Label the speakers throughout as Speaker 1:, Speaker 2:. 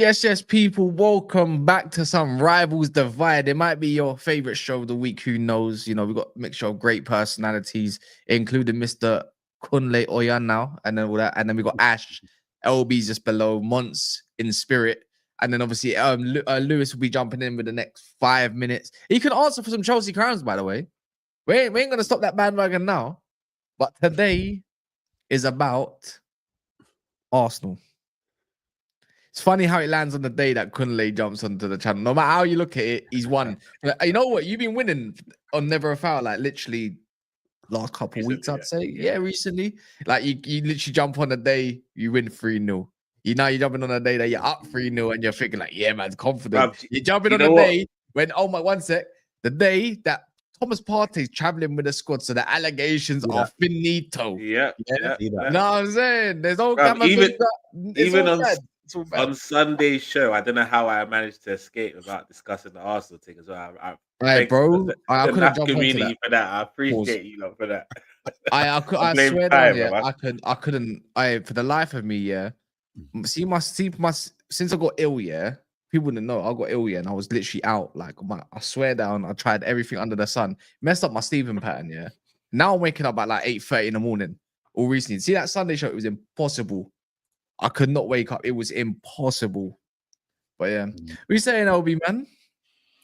Speaker 1: Yes, people. Welcome back to some Rivals Divide. It might be your favorite show of the week. Who knows? You know, we've got a mixture of great personalities, including Mr. Kunle Oyan now, and then all that. And then we got Ash, LB's just below, Monts in spirit. And then obviously Lewis will be jumping in with the next 5 minutes. He can answer for some Chelsea crowns, by the way. We ain't going to stop that bandwagon now. But today is about Arsenal. It's funny how it lands on the day that Kunle jumps onto the channel. No matter how you look at it, he's won. You know what? You've been winning on Never a Foul, like literally last couple recently, weeks, I'd say. Yeah, recently. Like you literally jump on the day, you win 3-0. You're jumping on a day that you're up 3-0 and you're thinking like, yeah, man's confident. You're jumping on the day when, oh my, one sec, the day that Thomas Partey's traveling with the squad, so the allegations are finito.
Speaker 2: Yeah.
Speaker 1: You know what I'm saying? There's all
Speaker 2: even on Sunday's show, I don't know how I managed to escape without discussing the Arsenal thing as well.
Speaker 1: I couldn't jump
Speaker 2: community
Speaker 1: onto that.
Speaker 2: For that. I appreciate you lot for that.
Speaker 1: I swear down, yeah, I couldn't. For the life of me, yeah. See my since I got ill, yeah. People didn't know I got ill, yeah, and I was literally out. Like I swear down, I tried everything under the sun. Messed up my sleeping pattern, yeah. Now I'm waking up at like 8:30 in the morning. All recently, see that Sunday show? It was impossible. I could not wake up. It was impossible. But yeah, what you saying, LB, man?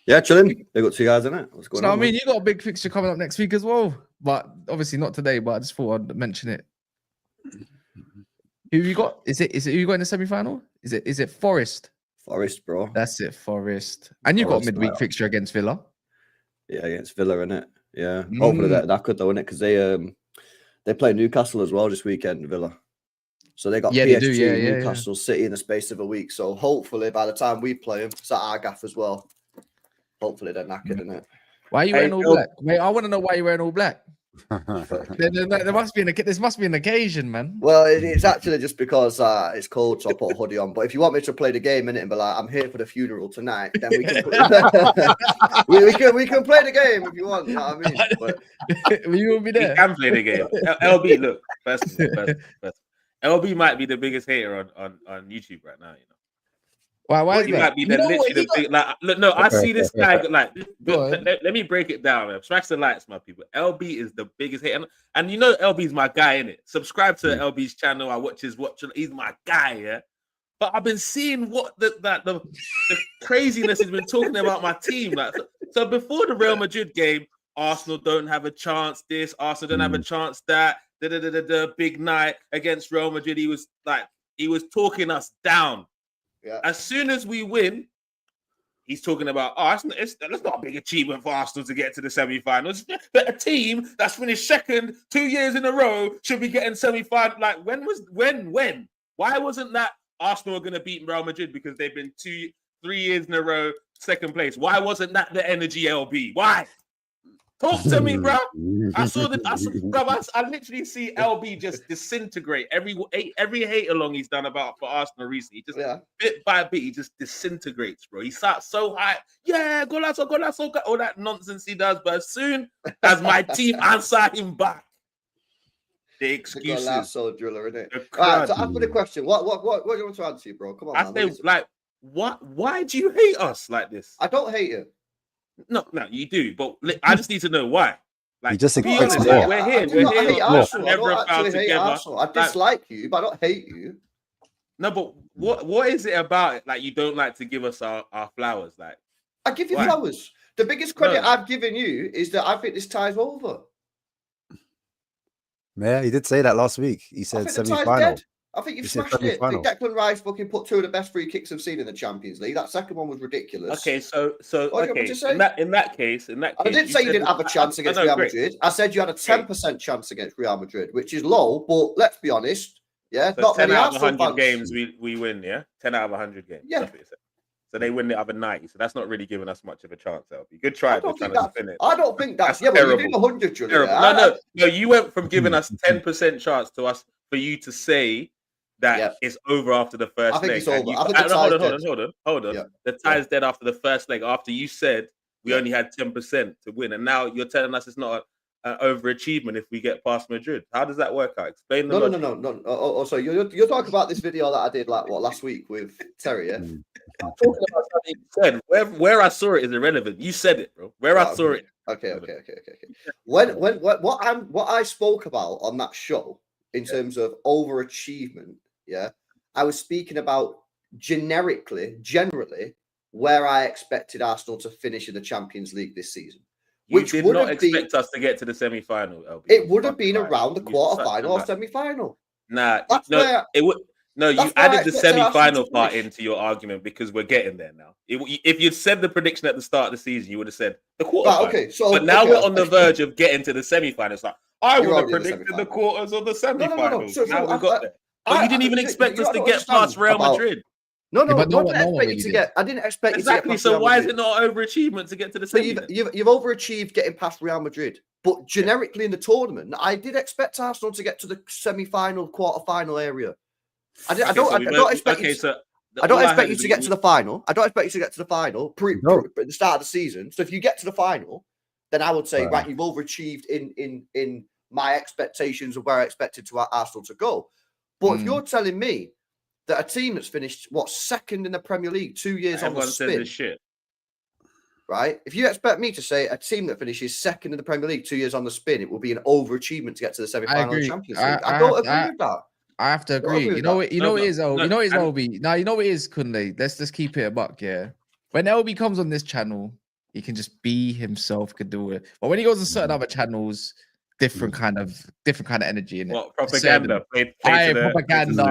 Speaker 3: Yeah, chilling. They got 2 guys in it. What's going on?
Speaker 1: I mean, you got a big fixture coming up next week as well, but obviously not today. But I just thought I'd mention it. Who you got? Is it who you got in the semi-final? Is it Forest?
Speaker 3: Forest, bro.
Speaker 1: That's it, Forest. And you got a midweek fixture against Villa.
Speaker 3: Yeah, against Villa, innit? Yeah. Hopefully that could though, innit? Because they play Newcastle as well this weekend, Villa. So they got PSG, Newcastle City in the space of a week. So hopefully by the time we play them, it's at our gaff as well. Hopefully they're knackered, innit?
Speaker 1: Why are you wearing all black? Wait, I want to know why you're wearing all black. there must be an occasion, man.
Speaker 3: Well, it's actually just because it's cold, so I put a hoodie on. But if you want me to play the game in it and be like, I'm here for the funeral tonight, then we can we can play the game if you want. You know what I mean? But
Speaker 1: you will be there.
Speaker 2: We can play the game. LB, look, first. LB might be the biggest hater on YouTube right now. You know.
Speaker 1: Why?
Speaker 2: He might be the big. Like, look, no, I see this guy. Like, let me break it down. Man. Smash the lights, my people. LB is the biggest hater, and you know LB's my guy, innit? Subscribe to LB's channel. I watch his watch. He's my guy, yeah. But I've been seeing what the craziness he's been talking about my team. Like, so before the Real Madrid game, Arsenal don't have a chance. This Arsenal don't have a chance. That the big night against Real Madrid. He was talking us down.
Speaker 3: Yeah.
Speaker 2: As soon as we win, he's talking about that's not a big achievement for Arsenal to get to the semi-finals. But a team that's finished second 2 years in a row should be getting semi-final. Like when? Why wasn't that Arsenal are going to beat Real Madrid because they've been 2-3 years in a row second place? Why wasn't that the energy, LB? Why? Talk to me, bro. I literally see LB just disintegrate. Every hate along he's done for Arsenal recently. Just bit by bit, he just disintegrates, bro. He starts so high. Yeah, golazo, all that nonsense he does. But as soon as my team answer him back, the excuses.
Speaker 3: Golazo driller, innit? All right, so after the question, what do you want to answer, bro? Come on,
Speaker 2: I say, like, what? Why do you hate us like this?
Speaker 3: I don't hate you.
Speaker 2: No, you do, but I just need to know why. Like,
Speaker 4: you just
Speaker 2: we're here.
Speaker 3: I don't actually hate Arsenal. I dislike you, but I don't hate you.
Speaker 2: No, but what is it about it? Like, you don't like to give us our flowers? Like,
Speaker 3: I give you flowers. The biggest credit I've given you is that I think this tie's over.
Speaker 4: Yeah, he did say that last week. He said semi-final.
Speaker 3: I think you've smashed it. I think Declan Rice fucking put 2 of the best free kicks I've seen in the Champions League. That second one was ridiculous.
Speaker 2: Okay, so in that case, I
Speaker 3: didn't say you didn't have a chance against Real Madrid. I said you had a 10% chance against Real Madrid, which is low, but let's be honest. Yeah,
Speaker 2: so not 10 many out of 100 games we win. Yeah, 10 out of 100 games.
Speaker 3: Yeah.
Speaker 2: So they win the other 90. So that's not really giving us much of a chance. LB. Good try.
Speaker 3: I don't think that's yeah, but you did 100.
Speaker 2: No. You went from giving us 10% chance to us for you to say that it's over after the first leg. I
Speaker 3: think it's over.
Speaker 2: Hold on. Yeah. The tie's dead after the first leg. After you said we only had 10% to win, and now you're telling us it's not. an overachievement if we get past Madrid. How does that work out? Explain the
Speaker 3: No.
Speaker 2: logic.
Speaker 3: Oh, sorry. You're talking about this video that I did last week with Terry, yeah?
Speaker 2: I'm talking about something you said. Where I saw it is irrelevant. You said it, bro. Where I saw it.
Speaker 3: Okay. What I spoke about on that show in terms of overachievement, yeah, I was speaking about generally where I expected Arsenal to finish in the Champions League this season.
Speaker 2: Which did not expect us to get to the semi-final, LB.
Speaker 3: It would have been around the quarter-final or semi-final.
Speaker 2: Nah, it would. No, you added the semi-final part into your argument because we're getting there now. If you'd said the prediction at the start of the season, you would have said the quarter.
Speaker 3: Right, okay, so
Speaker 2: but now we're on the verge of getting to the semi-final. It's like I would have predicted the quarters or the semi-finals. Now we got there. But you didn't even expect us to get past Real Madrid.
Speaker 3: No, I didn't expect you to get past
Speaker 2: so why is it not overachievement to get to the semi?
Speaker 3: So you've overachieved getting past Real Madrid, but generically in the tournament, I did expect Arsenal to get to the semi-final, quarter-final area. I don't expect you to get to the final. I don't expect you to get to the final at the start of the season. So if you get to the final, then I would say, right, you've overachieved in my expectations of where I expected Arsenal to go. But if you're telling me that a team that's finished second in the Premier League 2 years on the spin, right? If you expect me to say a team that finishes second in the Premier League 2 years on the spin, it will be an overachievement to get to the semi-final of the Champions League. I don't agree with that.
Speaker 1: I have to agree. You know what it is, LB. Now you know what it is, Kunle. Let's just keep it a buck, yeah. When LB comes on this channel, he can just be himself, could do it. But when he goes to certain other channels, different kind of energy in it.
Speaker 2: What propaganda?
Speaker 1: Propaganda.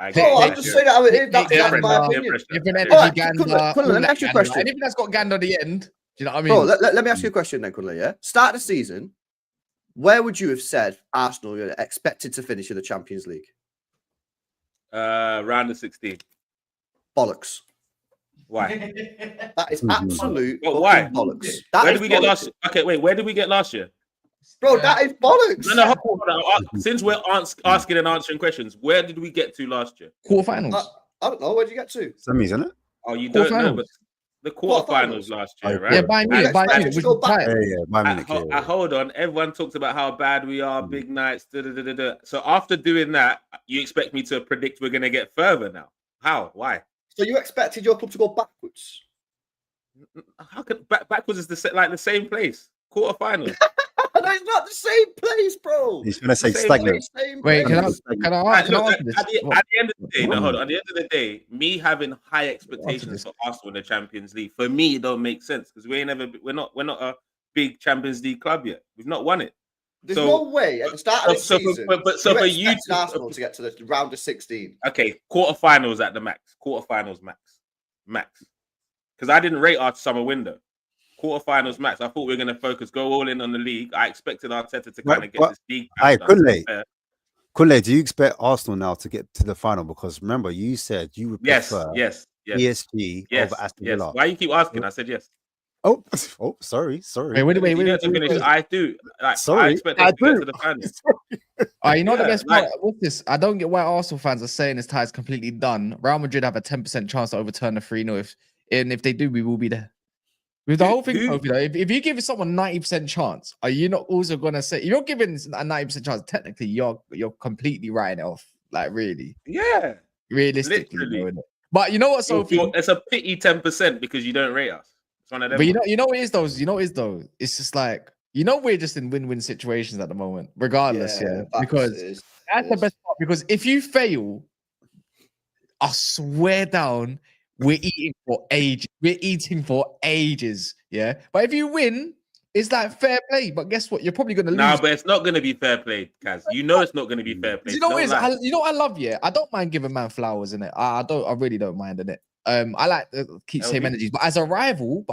Speaker 3: I'm just saying that's my opinion.
Speaker 1: Different energy.
Speaker 3: Let me ask you a question.
Speaker 1: Anything that's got Ganda at the end, do you know what I mean?
Speaker 3: Bro, let me ask you a question then, Kunle. Yeah, start of the season. Where would you have said Arsenal were expected to finish in the Champions League?
Speaker 2: Round of 16.
Speaker 3: Bollocks.
Speaker 2: Why?
Speaker 3: That is absolute
Speaker 2: why?
Speaker 3: Bollocks.
Speaker 2: Where did we get last year? Okay, wait. Where did we get last year?
Speaker 3: Bro, that is bollocks.
Speaker 2: No, hold on. Since we're asking and answering questions, where did we get to last year?
Speaker 1: Quarterfinals.
Speaker 3: I don't know. Where did you get to?
Speaker 4: Semis, isn't it?
Speaker 2: Oh, you don't know, but the quarterfinals last year, right?
Speaker 1: Yeah, by minute.
Speaker 2: Hold on. Everyone talks about how bad we are, big nights. So after doing that, you expect me to predict we're going to get further now? How? Why?
Speaker 3: So you expected your club to go backwards?
Speaker 2: How could backwards is the same place? Quarterfinals.
Speaker 3: No, it's not the same place, bro.
Speaker 4: He's going to say stagnant.
Speaker 1: Wait, can I ask this?
Speaker 2: At the end of the day, hold on. At the end of the day, me having high expectations for Arsenal in the Champions League, for me, it don't make sense because we're not a big Champions League club yet. We've not won it.
Speaker 3: There's no way at the start of the season. So for you to Arsenal to get to the round of 16.
Speaker 2: Okay, quarterfinals at the max. Quarterfinals max. Because I didn't rate our summer window. Quarterfinals max. I thought we were going to go all in on the league. I expected Arteta to kind of get this league.
Speaker 4: Kunle, do you expect Arsenal now to get to the final? Because remember, you said you would prefer PSG over Aston Villa.
Speaker 2: Why you keep asking? I said yes.
Speaker 4: Oh, sorry.
Speaker 1: Wait.
Speaker 2: I do.
Speaker 4: Sorry,
Speaker 2: I expect us to get to the final.
Speaker 1: You know the best part? What's this? I don't get why Arsenal fans are saying this tie is completely done. Real Madrid have a 10% chance to overturn the 3-0. If they do, we will be there. With the whole thing, if you give someone 90% chance, are you not also gonna say you're giving a 90% chance? Technically, you're completely writing it off. Like really,
Speaker 2: yeah,
Speaker 1: realistically. But you know what, Sophie?
Speaker 2: It's a pity 10% because you don't rate us. It's one of them.
Speaker 1: But you know what it is though. It's just like we're just in win-win situations at the moment, regardless. Yeah, because that's the best part. Because if you fail, I swear down. We're eating for ages. Yeah. But if you win, it's like fair play. But guess what? You're probably going to lose.
Speaker 2: No, but it's not going to be fair play, Kaz. You know it's not going to be fair play.
Speaker 1: You know what I love, yeah? I don't mind giving man flowers, in it. I really don't mind in it. I like to keep same energies. But as a rival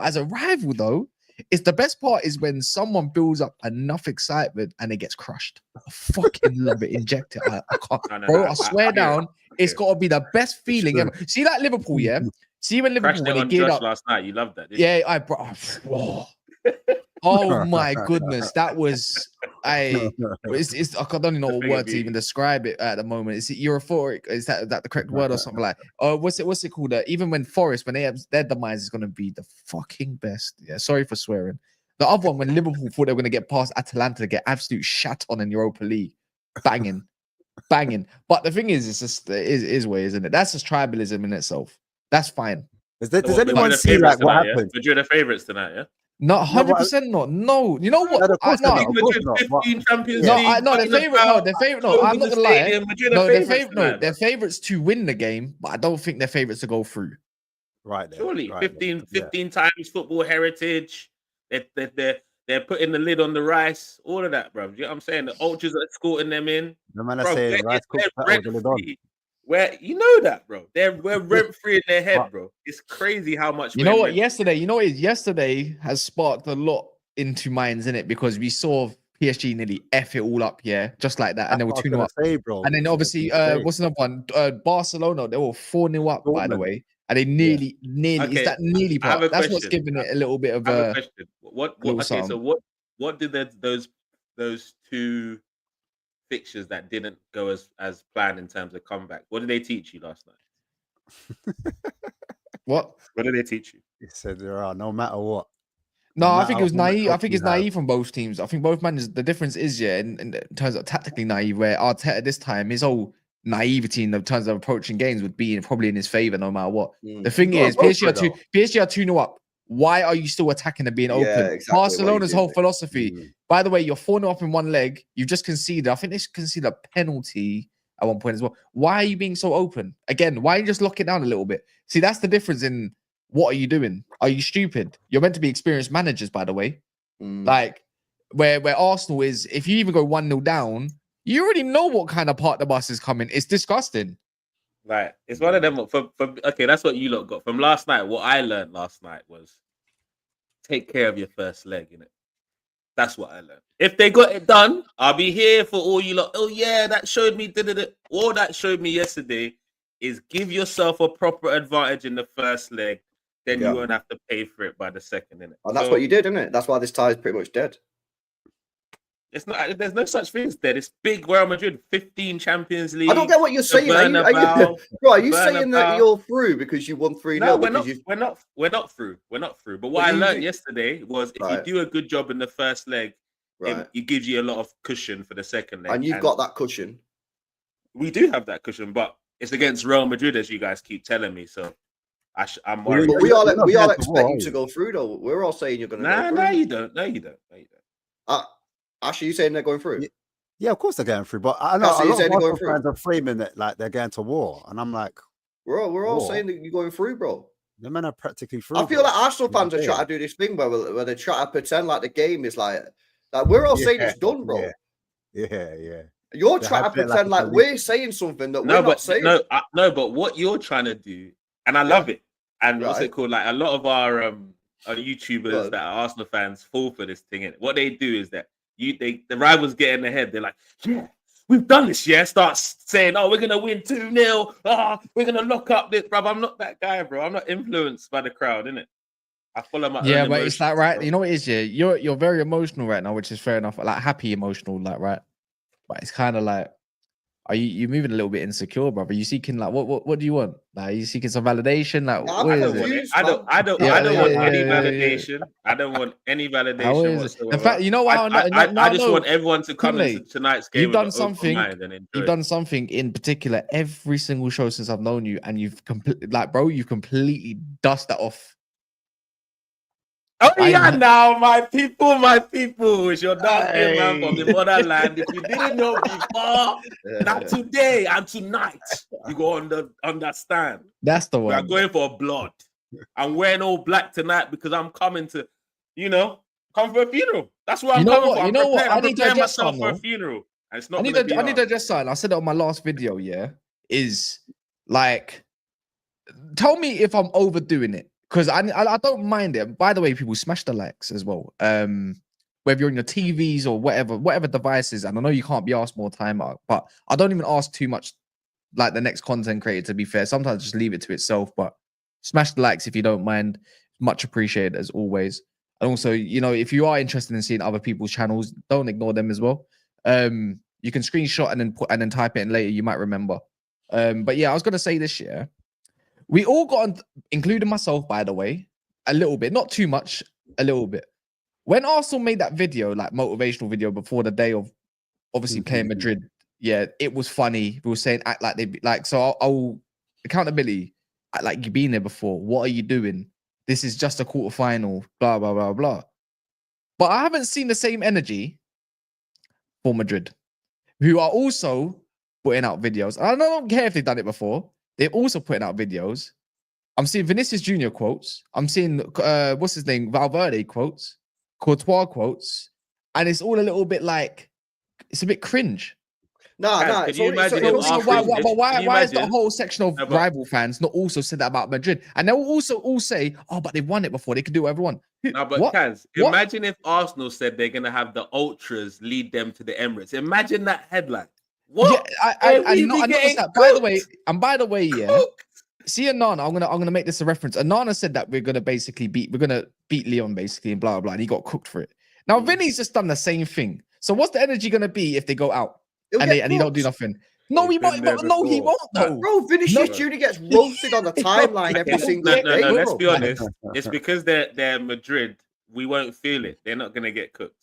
Speaker 1: though, it's the best part is when someone builds up enough excitement and it gets crushed. I fucking love it. Inject it. I can't. Bro, I swear down. It's got to be the best feeling ever. See that Liverpool, yeah? See when Liverpool when they geared up
Speaker 2: last night. You loved that, didn't
Speaker 1: you? Oh my goodness, that was I don't even know what word to even describe it at the moment. Is it euphoric? Is that the correct word or something like? What's it called? Even when Forest, when they have their demise is going to be the fucking best. Yeah, sorry for swearing. The other one, when Liverpool thought they were going to get past Atalanta, get absolute shat on in Europa League, banging. But the thing is, it's just it is way, isn't it? That's just tribalism in itself. That's fine.
Speaker 4: Does anyone see like what happened?
Speaker 2: Madrid are favourites tonight, yeah?
Speaker 1: Not 100% not. No, you know what?
Speaker 4: No, of course not.
Speaker 2: Madrid 15 Champions
Speaker 1: no,
Speaker 2: League.
Speaker 1: They're favorite. No, they're favorite. No, I'm not gonna lie. No, they're favorites to win the game, but I don't think they're favorites to go through.
Speaker 4: Right. Then,
Speaker 2: surely,
Speaker 4: right
Speaker 2: 15 times football heritage. They're putting the lid on the rice. All of that, bro. You know what I'm saying? The ultras are escorting them in.
Speaker 4: The man I say rice cooked
Speaker 2: where you know that, bro. We're rent free in their head, bro. It's crazy how much.
Speaker 1: You know what? Yesterday has sparked a lot into minds in it because we saw PSG nearly F it all up, just like that, and they were 2-0 up. And then obviously, what's another one? Barcelona, they were 4-0 up, by the way, and they nearly. Okay. Is that nearly part? That's what's giving it a little bit of a.
Speaker 2: Question. So what did those two fixtures that didn't go as planned in terms of comeback? What did they teach you last night? What did they teach you?
Speaker 4: He said there are no matter what.
Speaker 1: No, I think it was naive. I think it's naive from both teams. I think both managers. The difference is, in terms of tactically naive, where Arteta this time his whole naivety in the terms of approaching games would be probably in his favor no matter what. The thing is, PSG are 2-0 up. Why are you still attacking and being open? Exactly. Barcelona's whole philosophy. By the way, you're 4-0 up in one leg. You've just conceded. I think they conceded a penalty at one point as well. Why are you being so open? Again, why don't you just lock it down a little bit? See, that's the difference in what are you doing? Are you stupid? You're meant to be experienced managers, by the way. Like, where Arsenal is, if you even go 1-0 down, you already know what kind of part of the bus is coming. It's disgusting.
Speaker 2: Right. It's one of them. Okay, that's what you lot got. From last night, what I learned last night was take care of your first leg, innit? That's what I learned. If they got it done, I'll be here for all you lot. Oh, yeah, that showed me. All that showed me yesterday is give yourself a proper advantage in the first leg. Then you won't have to pay for it by the second, innit?
Speaker 3: And that's what you did, isn't it? That's why this tie is pretty much dead.
Speaker 2: It's not. There's no such thing as dead. It's big Real Madrid, 15 Champions League.
Speaker 3: I don't get what you're saying. Are you saying that you're through because you won 3-0?
Speaker 2: No, we're not through. We're not through. But what I learned yesterday was if you do a good job in the first leg, it gives you a lot of cushion for the second leg.
Speaker 3: And you've got that cushion.
Speaker 2: We do have that cushion, but it's against Real Madrid, as you guys keep telling me. So I'm worried.
Speaker 3: But we all expect you to go through, though. We're all saying you're going to go through.
Speaker 2: No, you don't. No, you don't.
Speaker 3: Actually, you saying they're going through?
Speaker 4: Yeah, of course they're going through. But I know a lot of Arsenal fans are framing it like they're going to war, and I'm like,
Speaker 3: we're all saying that you're going through, bro.
Speaker 4: The men are practically through.
Speaker 3: I feel like Arsenal fans are trying to do this thing where they try to pretend like the game is like we're all saying it's done, bro.
Speaker 4: Yeah.
Speaker 3: You're trying to pretend like we're saying something that we're not saying.
Speaker 2: No, but what you're trying to do, and I love it. And what's it called? Like a lot of our YouTubers that are Arsenal fans fall for this thing. What they do is that the rivals get in their head. They're like, yeah, we've done this. Yeah, start saying, oh, we're gonna win 2-0. We're gonna lock up this, bro. I'm not that guy, bro. I'm not influenced by the crowd, innit? I follow my own
Speaker 1: but
Speaker 2: emotions,
Speaker 1: it's like right.
Speaker 2: Bro.
Speaker 1: You know what it is? Yeah, you're very emotional right now, which is fair enough. Like happy emotional, like right. But it's kind of like, are you moving a little bit insecure, brother? Are you seeking like what do you want? Like, are you seeking some validation? Like,
Speaker 2: I don't want any validation. I don't want any validation whatsoever.
Speaker 1: In fact, you know what?
Speaker 2: I just want everyone to come into tonight's game.
Speaker 1: You've done something in particular every single show since I've known you, and you've completely dust that off.
Speaker 2: Oh yeah, now my people, it's your dark man from the motherland. If you didn't know before, not today and tonight, you go understand.
Speaker 1: That's the one.
Speaker 2: We are going for blood. I'm wearing all black tonight because I'm coming to, come for a funeral. That's what I'm coming for.
Speaker 1: You know what? I need to adjust
Speaker 2: myself for a funeral. And it's not.
Speaker 1: I need to adjust something. I said it on my last video. Yeah, is like, tell me if I'm overdoing it. Because I don't mind it. By the way, people smash the likes as well. Whether you're on your TVs or whatever devices, and I know you can't be asked more time, but I don't even ask too much like the next content creator, to be fair. Sometimes just leave it to itself, but smash the likes if you don't mind. Much appreciated as always. And also, if you are interested in seeing other people's channels, don't ignore them as well. You can screenshot and then type it in later, you might remember. But yeah, I was gonna say this year. We all got, including myself, by the way, a little bit, not too much, a little bit. when Arsenal made that video, like motivational video before the day of obviously playing Madrid, yeah, it was funny. We were saying act like they like. So I'll accountability, act like you've been there before. What are you doing? This is just a quarterfinal. Blah blah blah blah. But I haven't seen the same energy for Madrid, who are also putting out videos. I don't care if they've done it before. They're also putting out videos. I'm seeing Vinicius Jr. quotes. I'm seeing what's his name, Valverde quotes, Courtois quotes, and it's all a little bit like it's a bit cringe.
Speaker 2: No. Why is the
Speaker 1: whole section of rival fans not also said that about Madrid? And they will also all say, "Oh, but they've won it before. They can do whatever they want."
Speaker 2: No, but Kaz, imagine if Arsenal said they're gonna have the ultras lead them to the Emirates. Imagine that headline. What?
Speaker 1: Yeah, I noticed that. By the way, yeah. See, Anana, I'm gonna make this a reference. Anana said that we're gonna beat Leon basically and blah blah blah, and he got cooked for it. Now Vinny's just done the same thing. So what's the energy gonna be if they go out and he don't do nothing? No, he won't. No, he won't though.
Speaker 3: Bro, Vinicius Junior gets roasted on the timeline every single day.
Speaker 2: No, let's be honest. It's because they're Madrid. We won't feel it. They're not gonna get cooked.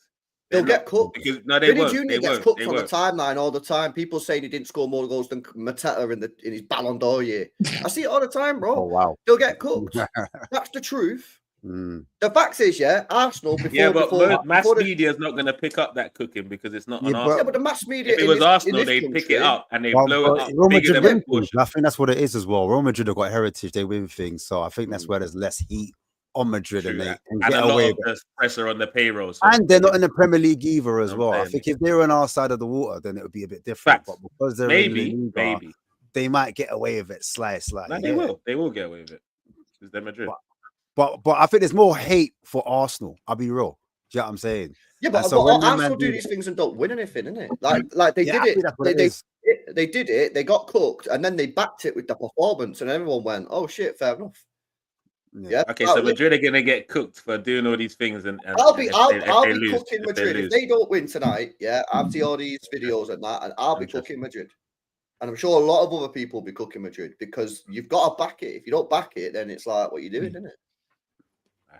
Speaker 3: They'll get cooked.
Speaker 2: Because, no, they won't.
Speaker 3: Junior gets cooked on the timeline all the time. People saying he didn't score more goals than Mateta in his Ballon d'Or year. I see it all the time, bro.
Speaker 4: Oh wow,
Speaker 3: they'll get cooked. That's the truth. The fact is, Arsenal.
Speaker 2: Mass media is not going to pick up that cooking because it's not on Arsenal.
Speaker 3: Yeah, but the mass media.
Speaker 2: If it was Arsenal, they'd pick it up and they blow it up.
Speaker 4: Real Madrid win. I think that's what it is as well. Real Madrid have got heritage; they win things, so I think that's where there's less heat on Madrid and they can get away with it.
Speaker 2: Pressure on the payroll,
Speaker 4: and they're not in the Premier League either as well. I think if they were on our side of the water, then it would be a bit different. But because they're maybe they might get away with it slightly.
Speaker 2: No, they will get away with it because they're Madrid.
Speaker 4: But I think there's more hate for Arsenal. I'll be real. Do you know what I'm saying?
Speaker 3: Yeah, but Arsenal do these things and don't win anything, innit? Like they did it. They did it. They got cooked, and then they backed it with the performance, and everyone went, "Oh shit, fair enough."
Speaker 2: Yeah. Okay, so Madrid are gonna get cooked for doing all these things, and
Speaker 3: I'll be cooking Madrid if they don't win tonight. Yeah, I'll see all these videos and that, and I'll be cooking Madrid. And I'm sure a lot of other people will be cooking Madrid because you've got to back it. If you don't back it, then it's like, what are you doing, isn't it?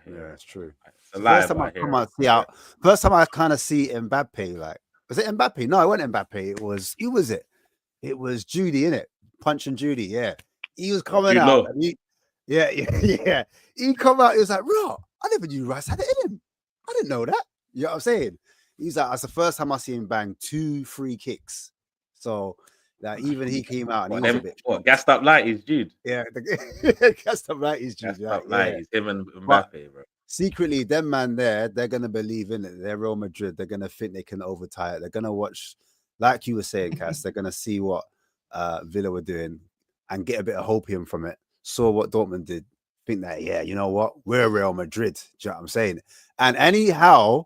Speaker 4: Yeah, it's true.
Speaker 2: First
Speaker 4: time I kind of see Mbappe, like, was it Mbappe? No, it wasn't Mbappe. Who was it? It was Judy, innit? Punch and Judy, yeah. He was coming out. And he come out, he was like, bro, I never knew Rice had it in him. I didn't know that. You know what I'm saying? He's like, that's the first time I see him bang 2 free kicks. So that even he came out and he was a bit
Speaker 2: gassed up light is Jude.
Speaker 4: Yeah, gassed up light is Jude.
Speaker 2: Gassed up light is him and Mbappe, bro.
Speaker 4: Secretly, them man there, they're gonna believe in it. They're Real Madrid. They're gonna think they can overtie it. They're gonna watch, like you were saying, Cass. They're gonna see what Villa were doing and get a bit of hopium from it. Saw what Dortmund did. Think that, yeah, you know what? We're Real Madrid. Do you know what I'm saying? And anyhow,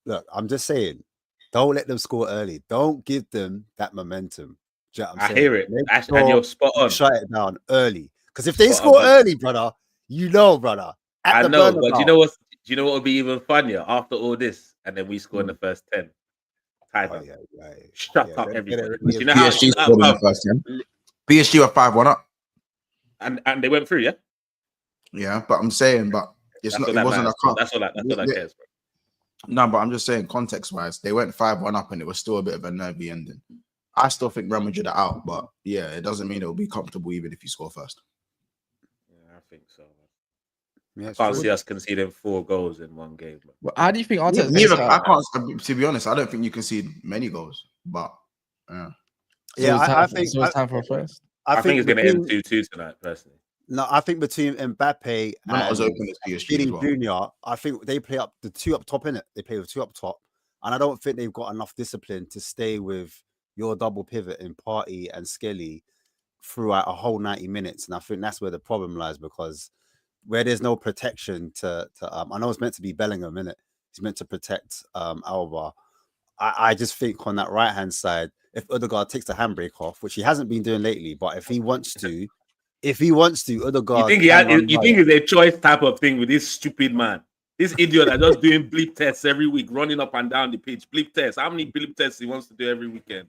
Speaker 4: look, I'm just saying, don't let them score early. Don't give them that momentum. Do you know what I'm saying?
Speaker 2: I hear it. And you're spot on.
Speaker 4: Shut it down early. Because if they score early, brother, brother.
Speaker 2: I know, but do you know what would be even funnier after all this? And then we score in the first 10. Shut up, everybody. You know
Speaker 1: PSG scored in the first 10. PSG were 5-1 up.
Speaker 2: And they went through, yeah?
Speaker 1: Yeah, but I'm saying, it's not. It wasn't a cut.
Speaker 2: That's all that cares, bro.
Speaker 1: No, but I'm just saying, context-wise, they went 5-1 up, and it was still a bit of a nervy ending. I still think Real Madrid are out, but yeah, it doesn't mean it will be comfortable even if you score first.
Speaker 2: Yeah, I think so. Yeah, I can't see us conceding 4 goals in one game.
Speaker 1: Well, how do you think Arteta? I can't. To be honest, I don't think you concede many goals, but
Speaker 4: I think
Speaker 1: it's time for a first.
Speaker 2: I think it's going to end 2-2 tonight, personally.
Speaker 4: No, I think between Mbappe and
Speaker 1: as open as PSG as
Speaker 4: Junior, I think they play up the 2 up top, innit? They play with 2 up top, and I don't think they've got enough discipline to stay with your double pivot in Partey and Skelly throughout a whole 90 minutes. And I think that's where the problem lies, because where there's no protection to I know it's meant to be Bellingham, innit? He's meant to protect Alba. I just think on that right hand side, if Odegaard takes the handbrake off, which he hasn't been doing lately, but if he wants to, Odegaard.
Speaker 2: You think it's a choice type of thing with this stupid man? This idiot that just doing bleep tests every week, running up and down the pitch. Bleep tests. How many bleep tests he wants to do every weekend?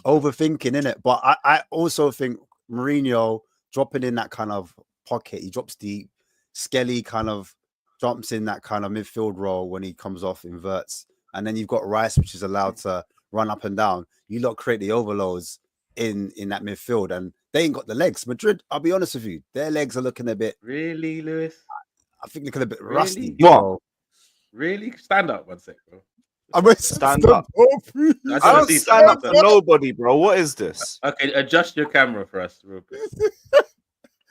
Speaker 4: Overthinking, innit? But I also think Mourinho dropping in that kind of pocket, he drops deep. Skelly kind of jumps in that kind of midfield role when he comes off, inverts, and then you've got Rice, which is allowed to run up and down. You lot create the overloads in that midfield, and they ain't got the legs. Madrid, I'll be honest with you, their legs are looking a bit.
Speaker 2: Really, Lewis?
Speaker 4: I think looking a bit rusty.
Speaker 2: What? Really? Stand up 1 sec, bro.
Speaker 4: I'm going to stand up.
Speaker 5: I don't stand up for nobody, bro. What is this?
Speaker 2: Okay, adjust your camera for us real quick.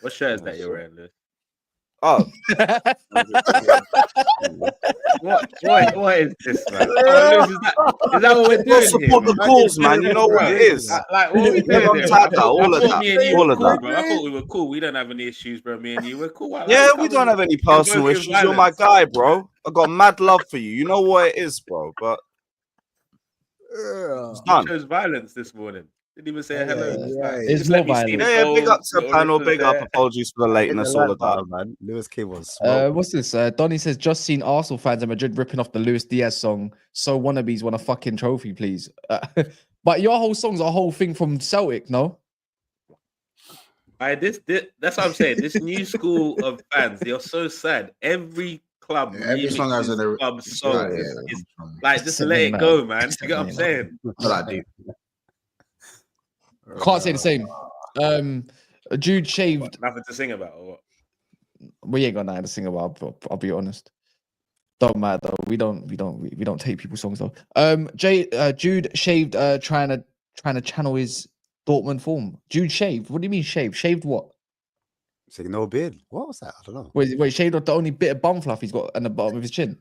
Speaker 2: What shirt is that you're wearing, Lewis?
Speaker 5: Oh,
Speaker 2: what is this, man? Oh, Lewis, is that what we're doing?
Speaker 5: Support the cause, man. You know what it is.
Speaker 2: Like, what are we doing here?
Speaker 5: All of that. All of that.
Speaker 2: Bro. I thought we were cool. We don't have any issues, bro. Me and you, we're cool.
Speaker 5: Yeah, we don't have any personal issues. You're my guy, bro. I got mad love for you. You know what it is, bro. But it's done.
Speaker 2: Shows violence this morning. Didn't even say hello.
Speaker 1: It's more violent.
Speaker 5: Yeah, big up to the panel. Big up. Apologies for the lateness. All of that,
Speaker 4: man. Lewis King was.
Speaker 1: What's this? Donny says, just seen Arsenal fans in Madrid ripping off the Luis Diaz song. So wannabes want a fucking trophy, please. But your whole song's a whole thing from Celtic, no?
Speaker 2: That's what I'm saying. This new school of fans, they're so sad. Every club,
Speaker 6: every song has a
Speaker 2: club song. It's like just let it go, man. You get what I'm saying?
Speaker 6: What I do.
Speaker 1: Can't say the same. Jude shaved.
Speaker 2: Nothing to sing about, or what?
Speaker 1: We ain't got nothing to sing about. I'll be honest. Don't matter though. We don't take people's songs though. Jude shaved. Trying to channel his Dortmund form. Jude shaved. What do you mean shaved? Shaved what?
Speaker 4: Saying no beard. What was that? I don't know.
Speaker 1: Wait, shaved off the only bit of bum fluff he's got on the bottom of his chin.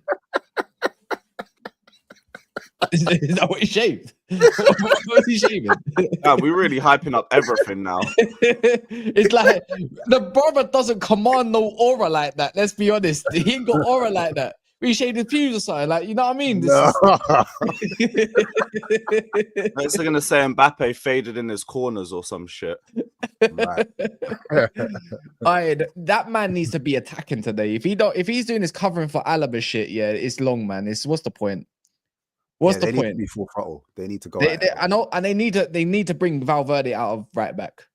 Speaker 1: Is that what he shaved? What was he shaving?
Speaker 5: Yeah, we're really hyping up everything now.
Speaker 1: It's like the brother doesn't command no aura like that. Let's be honest. He ain't got aura like that. We shaved his pubes or something. Like, you know what I mean?
Speaker 4: No.
Speaker 5: It's gonna say Mbappe faded in his corners or some shit.
Speaker 4: Right.
Speaker 1: That man needs to be attacking today. If he's doing his covering for Alaba shit, yeah, it's long, man. What's the point? What's the point?
Speaker 4: Need to be full throttle. They need to go.
Speaker 1: I know, and they need to bring Valverde out of right back.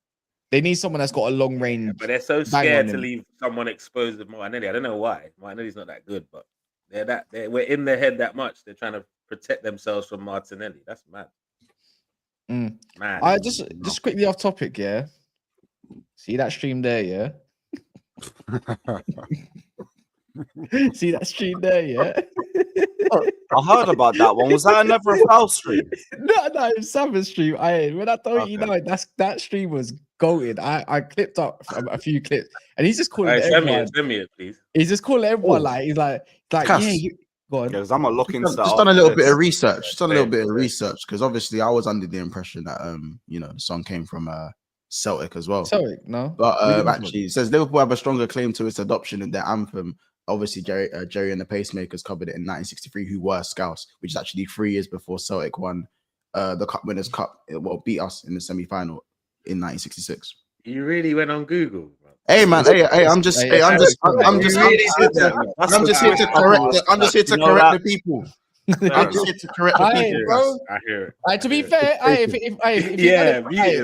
Speaker 1: They need someone that's got a long range.
Speaker 2: But they're so scared to leave someone exposed with Martinelli. I don't know why. Martinelli's not that good, but we're in their head that much. They're trying to protect themselves from Martinelli. That's mad. Man.
Speaker 1: I just quickly off topic, yeah. See that stream there, yeah. See that stream there, yeah.
Speaker 5: I heard about that one. Was that another foul stream?
Speaker 1: No, it's Savage stream. When I told you, that stream was goated. I clipped up a few clips, and he's just calling everyone.
Speaker 2: Send me it, please.
Speaker 1: He's just calling everyone he's like,
Speaker 6: Cass,
Speaker 1: yeah. Go on.
Speaker 5: Because I'm not looking.
Speaker 6: Just done a little bit of research. Just done a little bit of research because obviously I was under the impression that the song came from Celtic as well.
Speaker 1: Celtic, no.
Speaker 6: But actually, it says Liverpool have a stronger claim to its adoption in their anthem. Obviously, Jerry and the Pacemakers covered it in 1963, who were Scouse, which is actually 3 years before Celtic won the Cup Winners' Cup. Beat us in the semi-final in 1966.
Speaker 2: You really went on Google, bro.
Speaker 6: Hey man, I'm just here to correct the people. I'm just here to correct the people,
Speaker 2: bro. I hear it.
Speaker 1: To be fair, if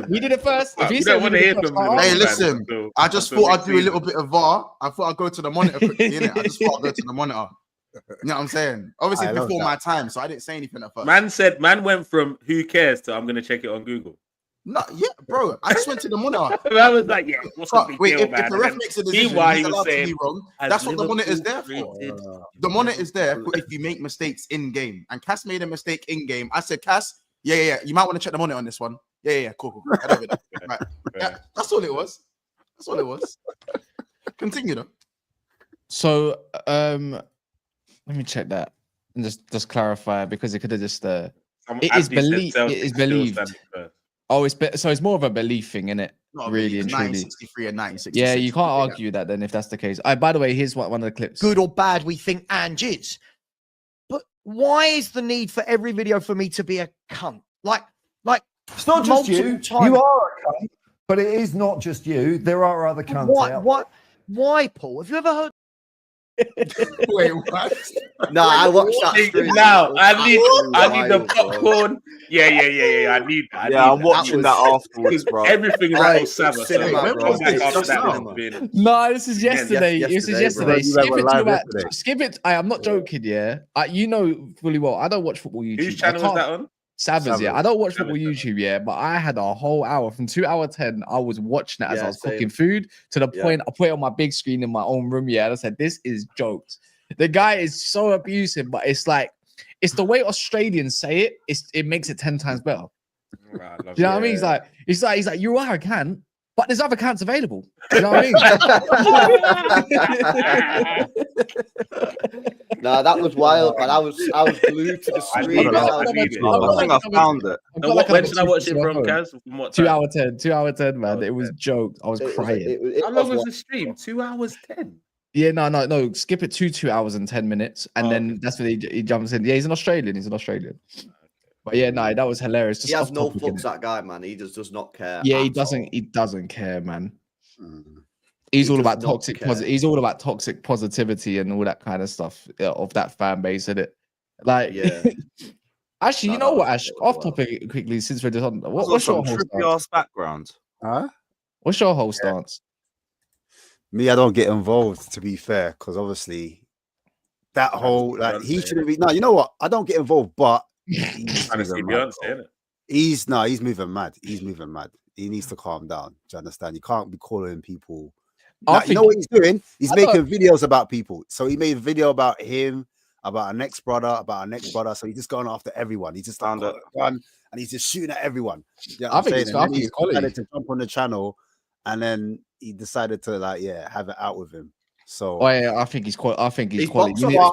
Speaker 1: we did it first. If you don't want to hear from me,
Speaker 6: hey, listen, I just thought I'd do a little bit of VAR. I thought I'd go to the monitor quickly, innit? I just thought I'd go to the monitor. You know what I'm saying? Obviously, before my time, so I didn't say anything at first. Man
Speaker 2: went from who cares to I'm gonna check it on Google.
Speaker 6: No, yeah, bro. I just went to the monitor.
Speaker 2: I was like, yeah, what's the big deal, man?
Speaker 6: If the ref makes a decision, he's allowed to be wrong. That's what the monitor is there for. The monitor is there for if you make mistakes in game. And Cass made a mistake in game. I said, Cass, yeah. You might want to check the monitor on this one. Yeah, cool. I don't know. Right. Yeah, that's all it was. Continue though.
Speaker 1: So, let me check that and just clarify because it could have just. It is believed. Oh, it's more of a belief thing, isn't it? Really and truly.
Speaker 6: 1963 and 1966.
Speaker 1: Yeah, you can't argue that then if that's the case. By the way, here's one of the clips.
Speaker 7: Good or bad, we think Ange is. But why is the need for every video for me to be a cunt? Like
Speaker 8: it's not just you. You are a cunt, but it is not just you. There are other cunts out.
Speaker 7: Why, Paul? Have you ever heard
Speaker 6: Wait, what?
Speaker 3: No, I watched that stream.
Speaker 2: Now I need the
Speaker 3: Wild, bro.
Speaker 2: popcorn. Yeah. I need that.
Speaker 5: I'm watching that afterwards, bro.
Speaker 2: Everything is
Speaker 3: Like,
Speaker 2: like Osama.
Speaker 3: cinema,
Speaker 2: So
Speaker 3: bro.
Speaker 2: come back
Speaker 3: It's
Speaker 2: after that.
Speaker 3: cinema.
Speaker 1: No, this is yesterday.
Speaker 3: yesterday, bro.
Speaker 1: Skip it to about.
Speaker 4: Yesterday.
Speaker 1: Skip it. I'm not joking. Yeah, you know fully well. I don't watch football YouTube.
Speaker 2: Whose channel was that on?
Speaker 1: Savage, yeah. I don't watch football
Speaker 2: Savage.
Speaker 1: YouTube, yeah, but I had a whole hour from 2 hour 10. I was watching it as I was
Speaker 3: same.
Speaker 1: cooking food to the point I put it on my big screen in my own room. Yeah, and I said, this is jokes. The guy is so abusive, but it's like it's the way Australians say it. It makes it 10 times better.
Speaker 2: Right,
Speaker 1: Do you know what I mean? He's like, you are a cunt, but there's other cunts available. Do you know what I mean?
Speaker 3: No, that was wild, but I was glued to the screen.
Speaker 5: I think I found it.
Speaker 2: When should I watch it from, Kaz? From what
Speaker 1: 2
Speaker 2: time?
Speaker 1: hour 10, 2 hour 10, man. It was jokes. I was crying.
Speaker 2: How long was the stream? 2 hours 10.
Speaker 1: Yeah, no. Skip it to 2 hours and 10 minutes, and then that's when he jumps in. Yeah, he's an Australian. But yeah, no, that was hilarious. Just
Speaker 3: He has no
Speaker 1: off-topic,
Speaker 3: fucks, that guy, man. He just does not care.
Speaker 1: Yeah, he
Speaker 3: at
Speaker 1: doesn't.
Speaker 3: all.
Speaker 1: He doesn't care, man. He's all
Speaker 3: does
Speaker 1: about
Speaker 3: not
Speaker 1: toxic.
Speaker 3: care.
Speaker 1: He's all about toxic positivity and all that kind of stuff of that fan base, isn't it? Like,
Speaker 3: Yeah.
Speaker 1: actually,
Speaker 3: No,
Speaker 1: you know
Speaker 3: that
Speaker 1: what?
Speaker 3: was
Speaker 1: Ash,
Speaker 3: good,
Speaker 1: off
Speaker 3: well.
Speaker 1: topic quickly, since we're just on. What's
Speaker 5: What's
Speaker 1: your
Speaker 5: your
Speaker 1: whole
Speaker 5: trippy
Speaker 1: stance?
Speaker 5: ass background?
Speaker 4: Huh?
Speaker 1: What's your whole stance?
Speaker 4: Me, I don't get involved, to be fair, because obviously that whole he shouldn't be. No, you know what? I don't get involved, but he's
Speaker 2: Trying to see
Speaker 4: moving mad,
Speaker 2: Beyonce,
Speaker 4: bro.
Speaker 2: innit?
Speaker 4: He's moving mad. He's moving mad. He needs to calm down. Do you understand? You can't be calling people. You know what he's doing? He's making videos about people. So he made a video about him, about our next brother, So he's just going after everyone. He's just like got a gun and he's just shooting at everyone. You know what I'm saying? And then he decided to jump on the channel, and then he decided to have it out with him. So
Speaker 1: I think he's quality. I think he's quality.
Speaker 3: Some
Speaker 4: people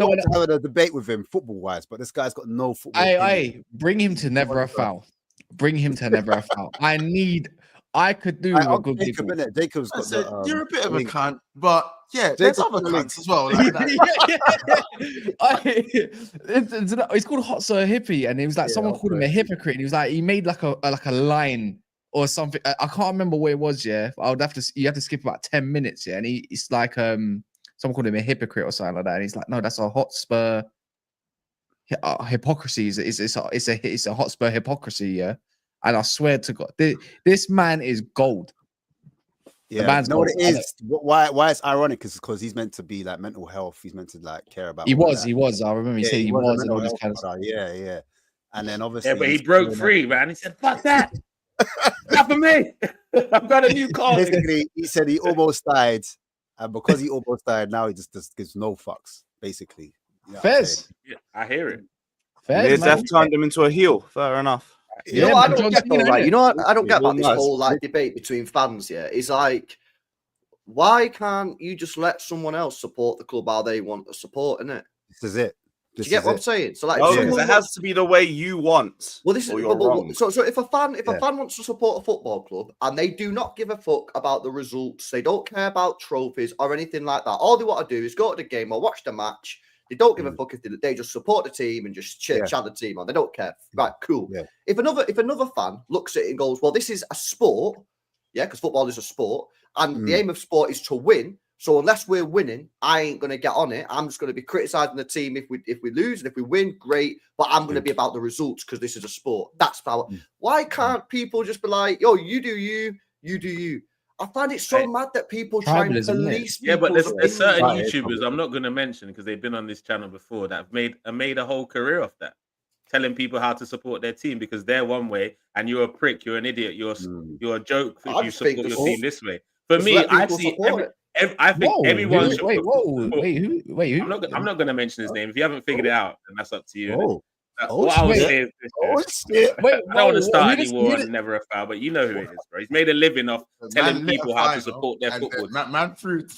Speaker 4: want to have a debate with him football wise, but this guy's got no football.
Speaker 1: Bring him to Never a Foul. Bring him to Never a Foul. I could do with a good
Speaker 4: Jacob,
Speaker 1: people.
Speaker 4: Jacob's got
Speaker 6: you're a bit of a cunt, but yeah, there's other cunts as well. Like that.
Speaker 1: It's called Hot Sir Hippie, and it was like someone called him a hypocrite. And he was like, he made like a line or something. I can't remember what it was. Yeah, I would have to. You have to skip about 10 minutes. Yeah, and it's like someone called him a hypocrite or something like that. And he's like, no, that's a Hotspur hypocrisy. It's a Hotspur hypocrisy. Yeah. And I swear to God, this man is gold.
Speaker 4: Yeah, man's what it is. Why it's ironic is because he's meant to be like mental health. He's meant to like care about.
Speaker 1: He was. I remember he said he was, and all this kind of
Speaker 4: stuff. Yeah. And then obviously,
Speaker 2: but he broke free, man. He said, "Fuck that, not for me. I've got a new car."
Speaker 4: Basically, he said he almost died, and because he almost died, now he just gives no fucks. Basically,
Speaker 1: Fez.
Speaker 2: Yeah, I hear it.
Speaker 5: Fez, death turned him into a heel. Fair enough.
Speaker 3: You know what I don't get though, right? You know what I don't get about this whole like debate between fans, yeah, is like, why can't you just let someone else support the club how they want to support, innit?
Speaker 4: This is it.
Speaker 3: Do you get what I'm saying? So like,
Speaker 5: it has to be the way you want.
Speaker 3: Well, this is so if a fan wants to support a football club and they do not give a fuck about the results, they don't care about trophies or anything like that. All they want to do is go to the game or watch the match. They don't give a fuck if they just support the team and just chat the team on. They don't care. Right, cool. Yeah. If another fan looks at it and goes, well, this is a sport, because football is a sport, and the aim of sport is to win. So unless we're winning, I ain't gonna get on it. I'm just gonna be criticizing the team if we lose, and if we win, great. But I'm gonna be about the results because this is a sport. That's power. Why can't people just be like, yo, you do you, you do you? I find it so mad that people try and police.
Speaker 2: Yeah, but there's certain YouTubers I'm not going to mention because they've been on this channel before that have made a whole career of that, telling people how to support their team because they're one way and you're a prick, you're an idiot, you're a joke if you support your team this way. For me, I see. I think everyone should.
Speaker 1: Wait, who?
Speaker 2: I'm not going to mention his name. If you haven't figured it out, then that's up to you.
Speaker 1: I
Speaker 2: don't want to start any war and Never a Foul, but you know who it is, bro. He's made a living off telling people how to support their football.
Speaker 6: Man threw it.